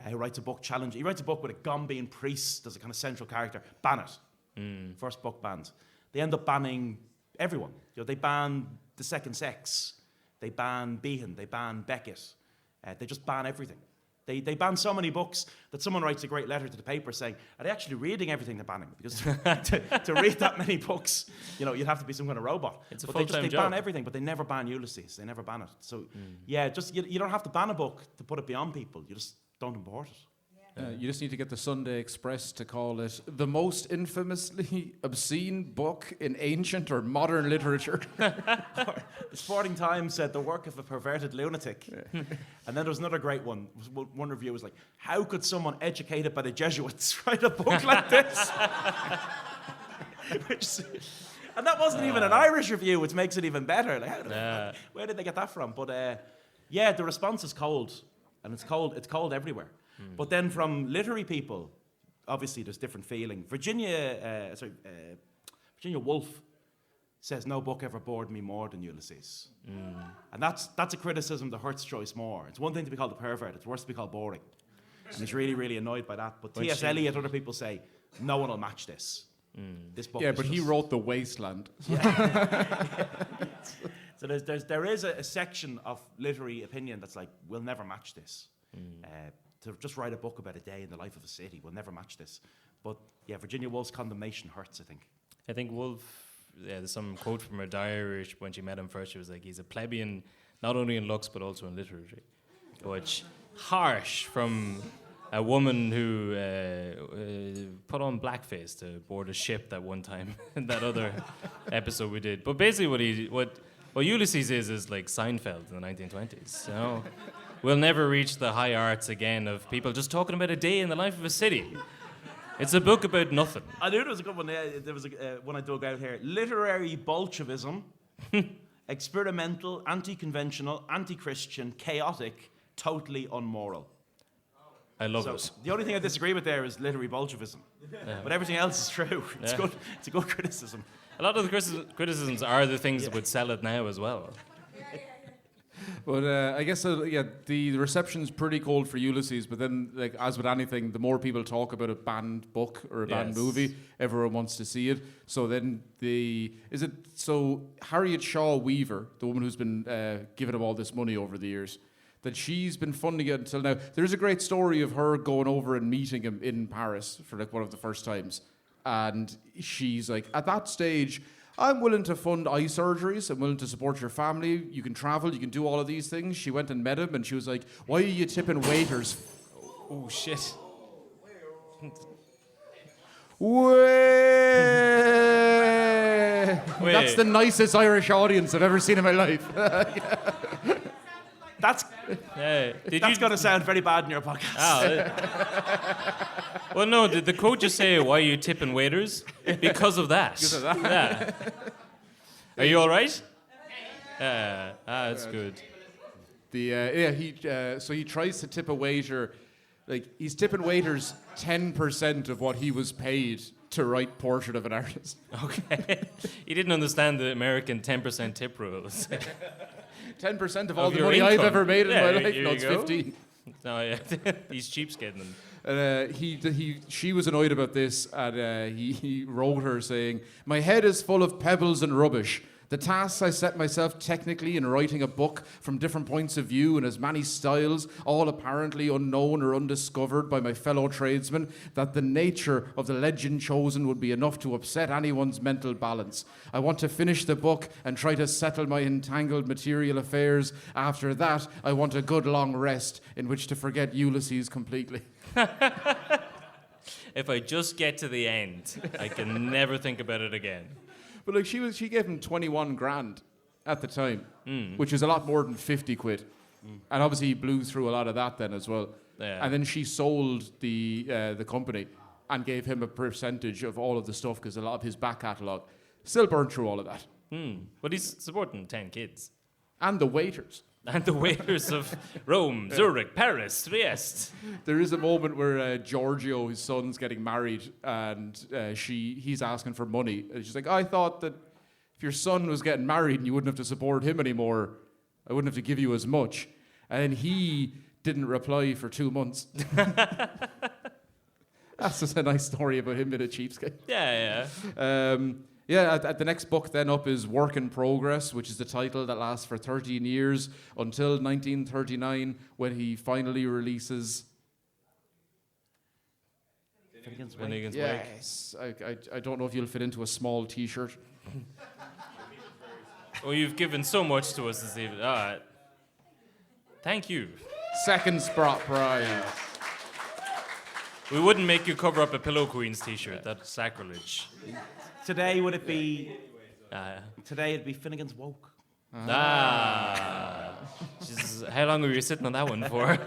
who writes a book challenge. He writes a book with a Gombean priest as a kind of central character. Ban it. First book banned. They end up banning everyone. They ban The Second Sex. They ban Behan. They ban Beckett. They just ban everything. They ban so many books that someone writes a great letter to the paper saying, are they actually reading everything they're banning? Because to read that many books, you'd have to be some kind of robot. It's a but full-time they job. ban everything, but they never ban Ulysses. They never ban it. So, you don't have to ban a book to put it beyond people. You just don't import it. You just need to get the Sunday Express to call it the most infamously obscene book in ancient or modern literature. The Sporting Times said the work of a perverted lunatic. And then there was another great one. One review was like, how could someone educated by the Jesuits write a book like this? And that wasn't even an Irish review, which makes it even better. Like, where did they get that from? But the response is cold. And it's cold everywhere. But then from literary people, obviously there's different feeling. Virginia Woolf says no book ever bored me more than Ulysses. And that's a criticism that hurts Joyce more. It's one thing to be called a pervert, it's worse to be called boring. And he's really, really annoyed by that. But T.S. Eliot, other people say, no one will match this. This book Yeah, is but he just- wrote The Wasteland. So there is a section of literary opinion that's like, we'll never match this. To just write a book about a day in the life of a city, we'll never match this. But Virginia Woolf's condemnation hurts, I think. I think Woolf, there's some quote from her diary when she met him first. She was like, he's a plebeian, not only in looks, but also in literature. Which, harsh from a woman who put on blackface to board a ship that one time in that other episode we did. But basically what Ulysses is like Seinfeld in the 1920s, We'll never reach the high arts again of people just talking about a day in the life of a city. It's a book about nothing. I knew there was a good one. There was one I dug out here. Literary Bolshevism, experimental, anti-conventional, anti-Christian, chaotic, totally unmoral. I love So it. the only thing I disagree with there is literary Bolshevism. But everything else is true. It's Yeah. good. It's a good criticism. A lot of the criticisms are the things that would sell it now as well. But I guess, the reception's pretty cold for Ulysses, but then, like, as with anything, the more people talk about a banned book or a banned Yes. movie, everyone wants to see it. So then Harriet Shaw Weaver, the woman who's been giving him all this money over the years, that she's been funding it until now. There's a great story of her going over and meeting him in Paris for like one of the first times. And she's like, at that stage, I'm willing to fund eye surgeries. I'm willing to support your family. You can travel. You can do all of these things. She went and met him, and she was like, why are you tipping waiters? Oh, shit. That's the nicest Irish audience I've ever seen in my life. That's Did that's you? going to sound very bad in your podcast. Well, no, did the quote just say, why are you tipping waiters? Because of that. Because of that. Yeah. Are you all right? That's good. So he tries to tip a waiter, like he's tipping waiters 10% of what he was paid to write Portrait of an Artist. Okay. He didn't understand the American 10% tip rules. 10% of all Of the your money I've income. ever made in Yeah, my here life. you No, it's go. 15. No, yeah. He's cheapskating them. She was annoyed about this, and he wrote her saying, "My head is full of pebbles and rubbish. The tasks I set myself technically in writing a book from different points of view in as many styles, all apparently unknown or undiscovered by my fellow tradesmen, that the nature of the legend chosen would be enough to upset anyone's mental balance. I want to finish the book and try to settle my entangled material affairs. After that, I want a good long rest in which to forget Ulysses completely. If I just get to the end, I can never think about it again. But like she gave him 21 grand at the time, which is a lot more than 50 quid. And obviously he blew through a lot of that then as well. Yeah. And then she sold the company and gave him a percentage of all of the stuff because a lot of his back catalogue still burned through all of that. But he's supporting 10 kids. And the waiters. And the waiters of Rome, Zurich, Paris, Trieste. There is a moment where Giorgio, his son's getting married, and he's asking for money. And she's like, I thought that if your son was getting married and you wouldn't have to support him anymore, I wouldn't have to give you as much. And then he didn't reply for 2 months. That's just a nice story about him being a cheapskate. Yeah. At the next book then up is Work in Progress, which is the title that lasts for 13 years until 1939 when he finally releases... Finnegan's Finnegan's Wake. Wake. Yes, I don't know if you'll fit into a small T-shirt. Oh, you've given so much to us this evening. All right. Thank you. Second Sprott Prize. We wouldn't make you cover up a Pillow Queens t-shirt. That's sacrilege. Today would it be? Ah. Today it'd be Finnegan's Woke. Jesus, how long were you sitting on that one for?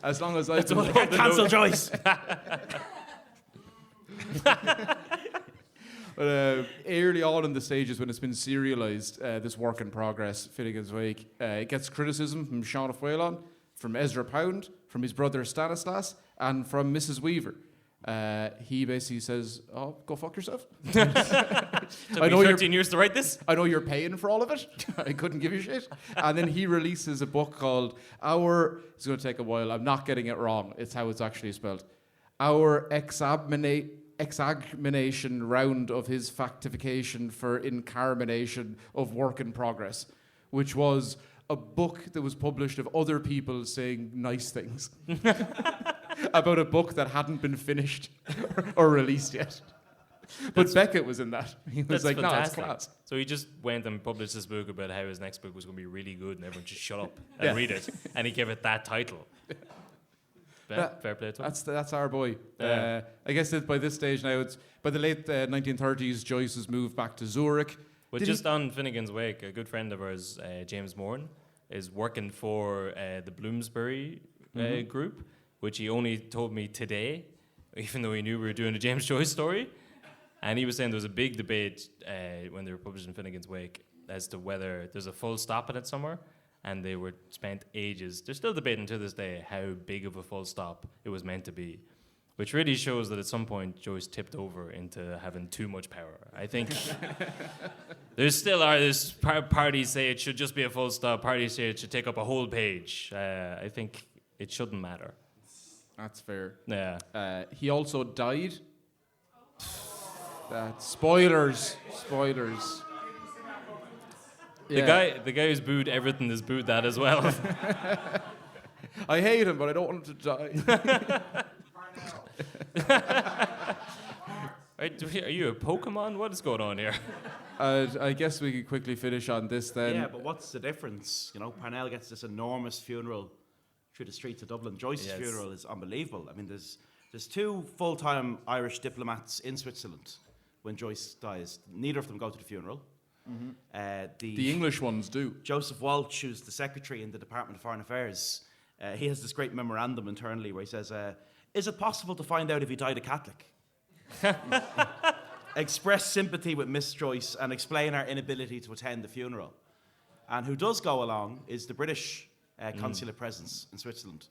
As long as I've been... Cancel Joyce. But early on in the stages when it's been serialised, this Work in Progress, Finnegan's Wake, it gets criticism from Sean Whalon, from Ezra Pound, from his brother Stanislas, and from Mrs. Weaver. He basically says, "Oh, go fuck yourself." Took me 13 years to write this. I know you're paying for all of it. I couldn't give you shit. And then he releases a book called It's going to take a while. I'm not getting it wrong. It's how it's actually spelled. Our examination round of his factification for incarnation of Work in Progress, which was a book that was published of other people saying nice things about a book that hadn't been finished or released yet. But Beckett was in that. He was like, no, it's class. So he just went and published this book about how his next book was going to be really good and everyone just shut up and read it. And he gave it that title. Fair play to him. That's our boy. Yeah. I guess that by this stage now, it's by the late 1930s, Joyce has moved back to Zurich. But just on Finnegan's Wake, a good friend of ours, James Moran, is working for the Bloomsbury group, which he only told me today, even though he knew we were doing a James Joyce story. And he was saying there was a big debate when they were publishing Finnegan's Wake as to whether there's a full stop in it somewhere. And they were spent ages. They're still debating to this day how big of a full stop it was meant to be, which really shows that at some point Joyce tipped over into having too much power. I think there's parties say it should just be a full stop. Parties say it should take up a whole page. I think it shouldn't matter. That's fair. Yeah. He also died. Spoilers. The guy who's booed everything has booed that as well. I hate him, but I don't want him to die. Are you a Pokemon? What is going on here? I guess we could quickly finish on this then. Yeah, but what's the difference? You know, Parnell gets this enormous funeral through the streets of Dublin. Joyce's funeral is unbelievable. I mean, there's two full-time Irish diplomats in Switzerland when Joyce dies. Neither of them go to the funeral. The English ones do. Joseph Walsh, who's the secretary in the Department of Foreign Affairs, he has this great memorandum internally where he says, is it possible to find out if he died a Catholic? Express sympathy with Miss Joyce and explain our inability to attend the funeral. And who does go along is the British consulate presence in Switzerland.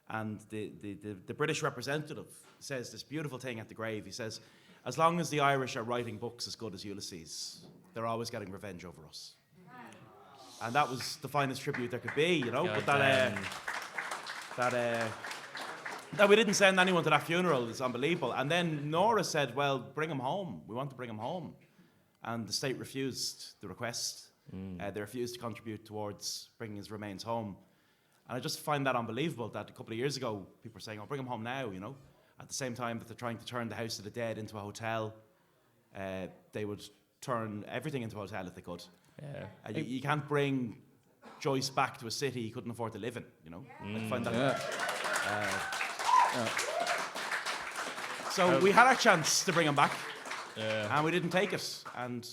And the British representative says this beautiful thing at the grave. He says, as long as the Irish are writing books as good as Ulysses, they're always getting revenge over us. And that was the finest tribute there could be, you know. God But that we didn't send anyone to that funeral is unbelievable. And then Nora said, well, bring him home. We want to bring him home. and the state refused the request. They refused to contribute towards bringing his remains home. And I just find that unbelievable that a couple of years ago, people were saying, oh, bring him home now, At the same time that they're trying to turn the House of the Dead into a hotel, they would turn everything into a hotel if they could. Yeah. You can't bring Joyce back to a city he couldn't afford to live in, I find that. So we had our chance to bring him back, and we didn't take it. And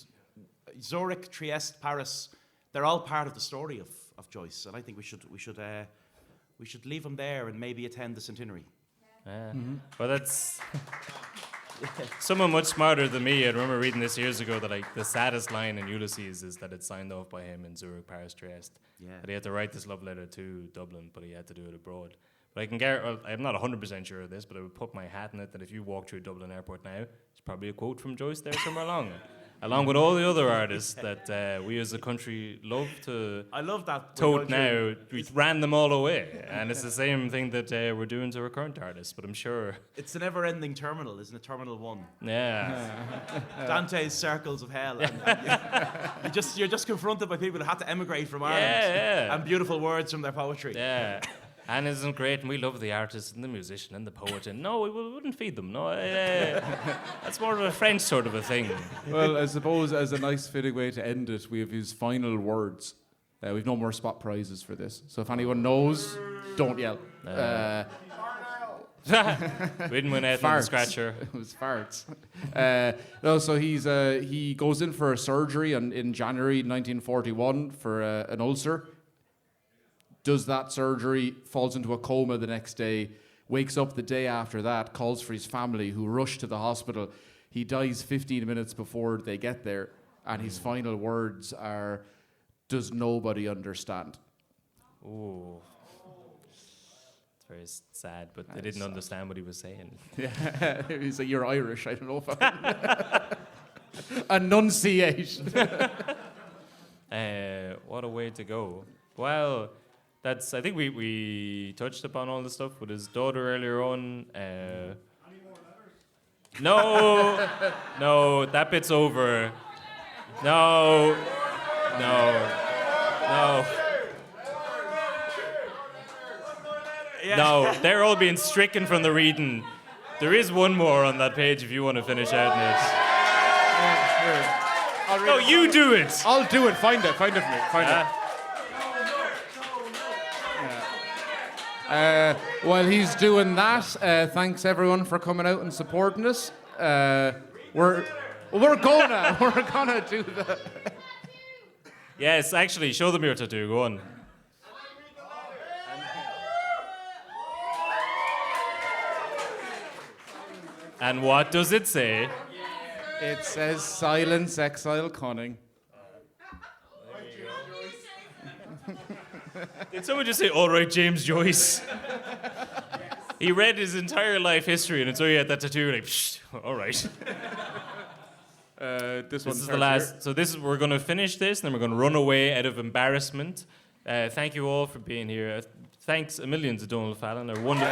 Zurich, Trieste, Paris, they're all part of the story of Joyce, and I think we should leave him there and maybe attend the centenary. Yeah. Well, that's someone much smarter than me. I remember reading this years ago that the saddest line in Ulysses is that it's signed off by him in Zurich, Paris, Trieste. Yeah. That he had to write this love letter to Dublin, but he had to do it abroad. But I can guarantee, I'm not 100% sure of this, but I would put my hat in it that if you walk through Dublin Airport now, there's probably a quote from Joyce there somewhere along with all the other artists that we as a country love to I love that. tote now. We ran them all away. And it's the same thing that we're doing to our current artists, but I'm sure. It's a never-ending terminal, isn't it? Terminal 1. Yeah. Dante's Circles of Hell. And you're just confronted by people who had to emigrate from Ireland. And beautiful words from their poetry. Yeah. And isn't great, and we love the artist and the musician and the poet, and no, we wouldn't feed them. No, that's more of a French sort of a thing. Well, I suppose as a nice fitting way to end it, we have his final words. We've no more spot prizes for this, so if anyone knows, don't yell. We didn't win anything on the scratcher. It was farts. No, so he goes in for a surgery in January 1941 for an ulcer. Does that surgery, falls into a coma the next day, wakes up the day after that, calls for his family who rush to the hospital. He dies 15 minutes before they get there, and his final words are, "Does nobody understand?" Ooh. It's very sad, but they didn't understand what he was saying. Yeah, he's like, "You're Irish, I don't know if I..." Enunciate. What a way to go. Well, I think we touched upon all the stuff with his daughter earlier on. No, that bit's over. No. Yeah. No, they're all being stricken from the reading. There is one more on that page if you want to finish out it. No, you do it. I'll do it. Find it for me. Find it. While he's doing that, thanks everyone for coming out and supporting us. We're gonna do the. Yes, actually, show them your tattoo. Go on. And what does it say? It says "Silence, exile, cunning." Did someone just say, "All right, James Joyce"? He read his entire life history, and so he had that tattoo. Like, psh, all right. This is the last. So we're going to finish this, and then we're going to run away out of embarrassment. Thank you all for being here. Thanks a million to Donald Fallon, our wonderful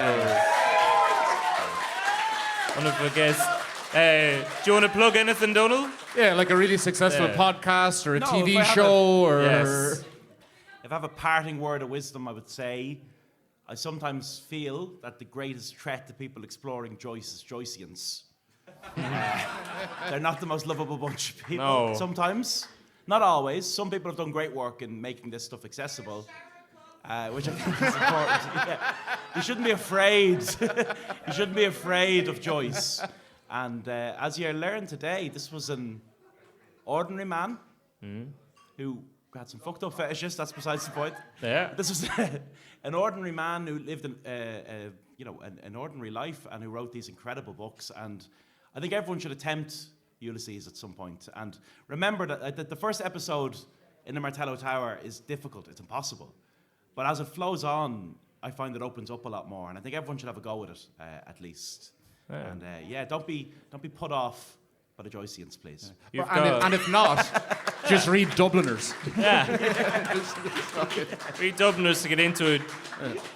guest. Do you want to plug anything, Donald? Yeah, like a really successful podcast or a TV if show or. Yes. If I have a parting word of wisdom, I would say I sometimes feel that the greatest threat to people exploring Joyce is Joyceans. They're not the most lovable bunch of people. No. Sometimes, not always. Some people have done great work in making this stuff accessible, which I think is important. Yeah. You shouldn't be afraid. You shouldn't be afraid of Joyce. And as you learned today, this was an ordinary man who had some fucked up fetishes. That's besides the point. Yeah. This was an ordinary man who lived an ordinary life and who wrote these incredible books. And I think everyone should attempt Ulysses at some point. And remember that the first episode in the Martello Tower is difficult. It's impossible. But as it flows on, I find it opens up a lot more. And I think everyone should have a go at it, at least. Yeah. And don't be put off by the Joyceans, please. And if not, just read Dubliners. Yeah. Read Dubliners to get into it.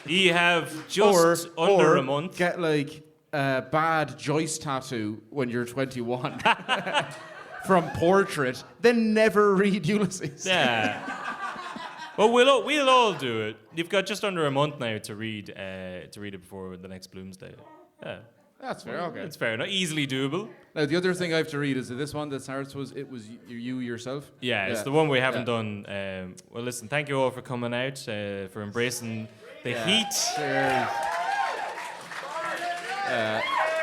You have just under a month. Get like a bad Joyce tattoo when you're 21. from Portrait, then never read Ulysses. Yeah. Well, we'll all do it. You've got just under a month now to read it before the next Bloomsday. Yeah. That's fair, okay. It's fair enough. Easily doable. Now, the other thing I have to read is that this one that starts it was you yourself? Yeah, it's the one we haven't done. Well, listen, thank you all for coming out, for embracing the heat. Cheers.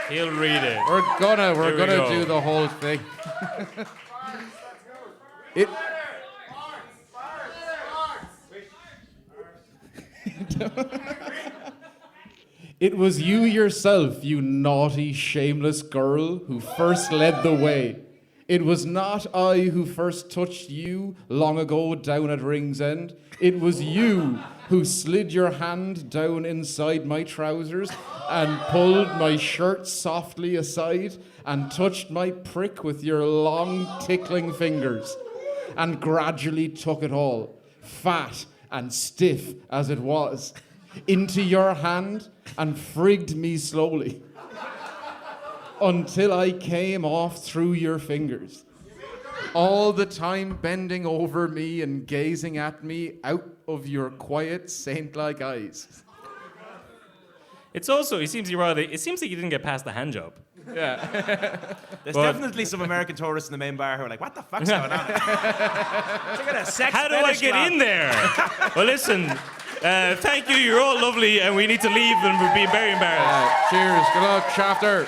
He'll read it. We're gonna go. do the whole thing. It. It was you yourself, you naughty, shameless girl, who first led the way. It was not I who first touched you long ago down at Ringsend. It was you who slid your hand down inside my trousers and pulled my shirt softly aside and touched my prick with your long, tickling fingers and gradually took it all, fat and stiff as it was, into your hand and frigged me slowly until I came off through your fingers, all the time bending over me and gazing at me out of your quiet, saint-like eyes. It's also, it seems like you didn't get past the hand job. There's definitely some American tourists in the main bar who are like, what the fuck's going on? Look at a sex How do I fetish get club. in there? Well, listen, thank you. You're all lovely, and we need to leave, and we're being very embarrassed. Cheers. Good luck, Shafter.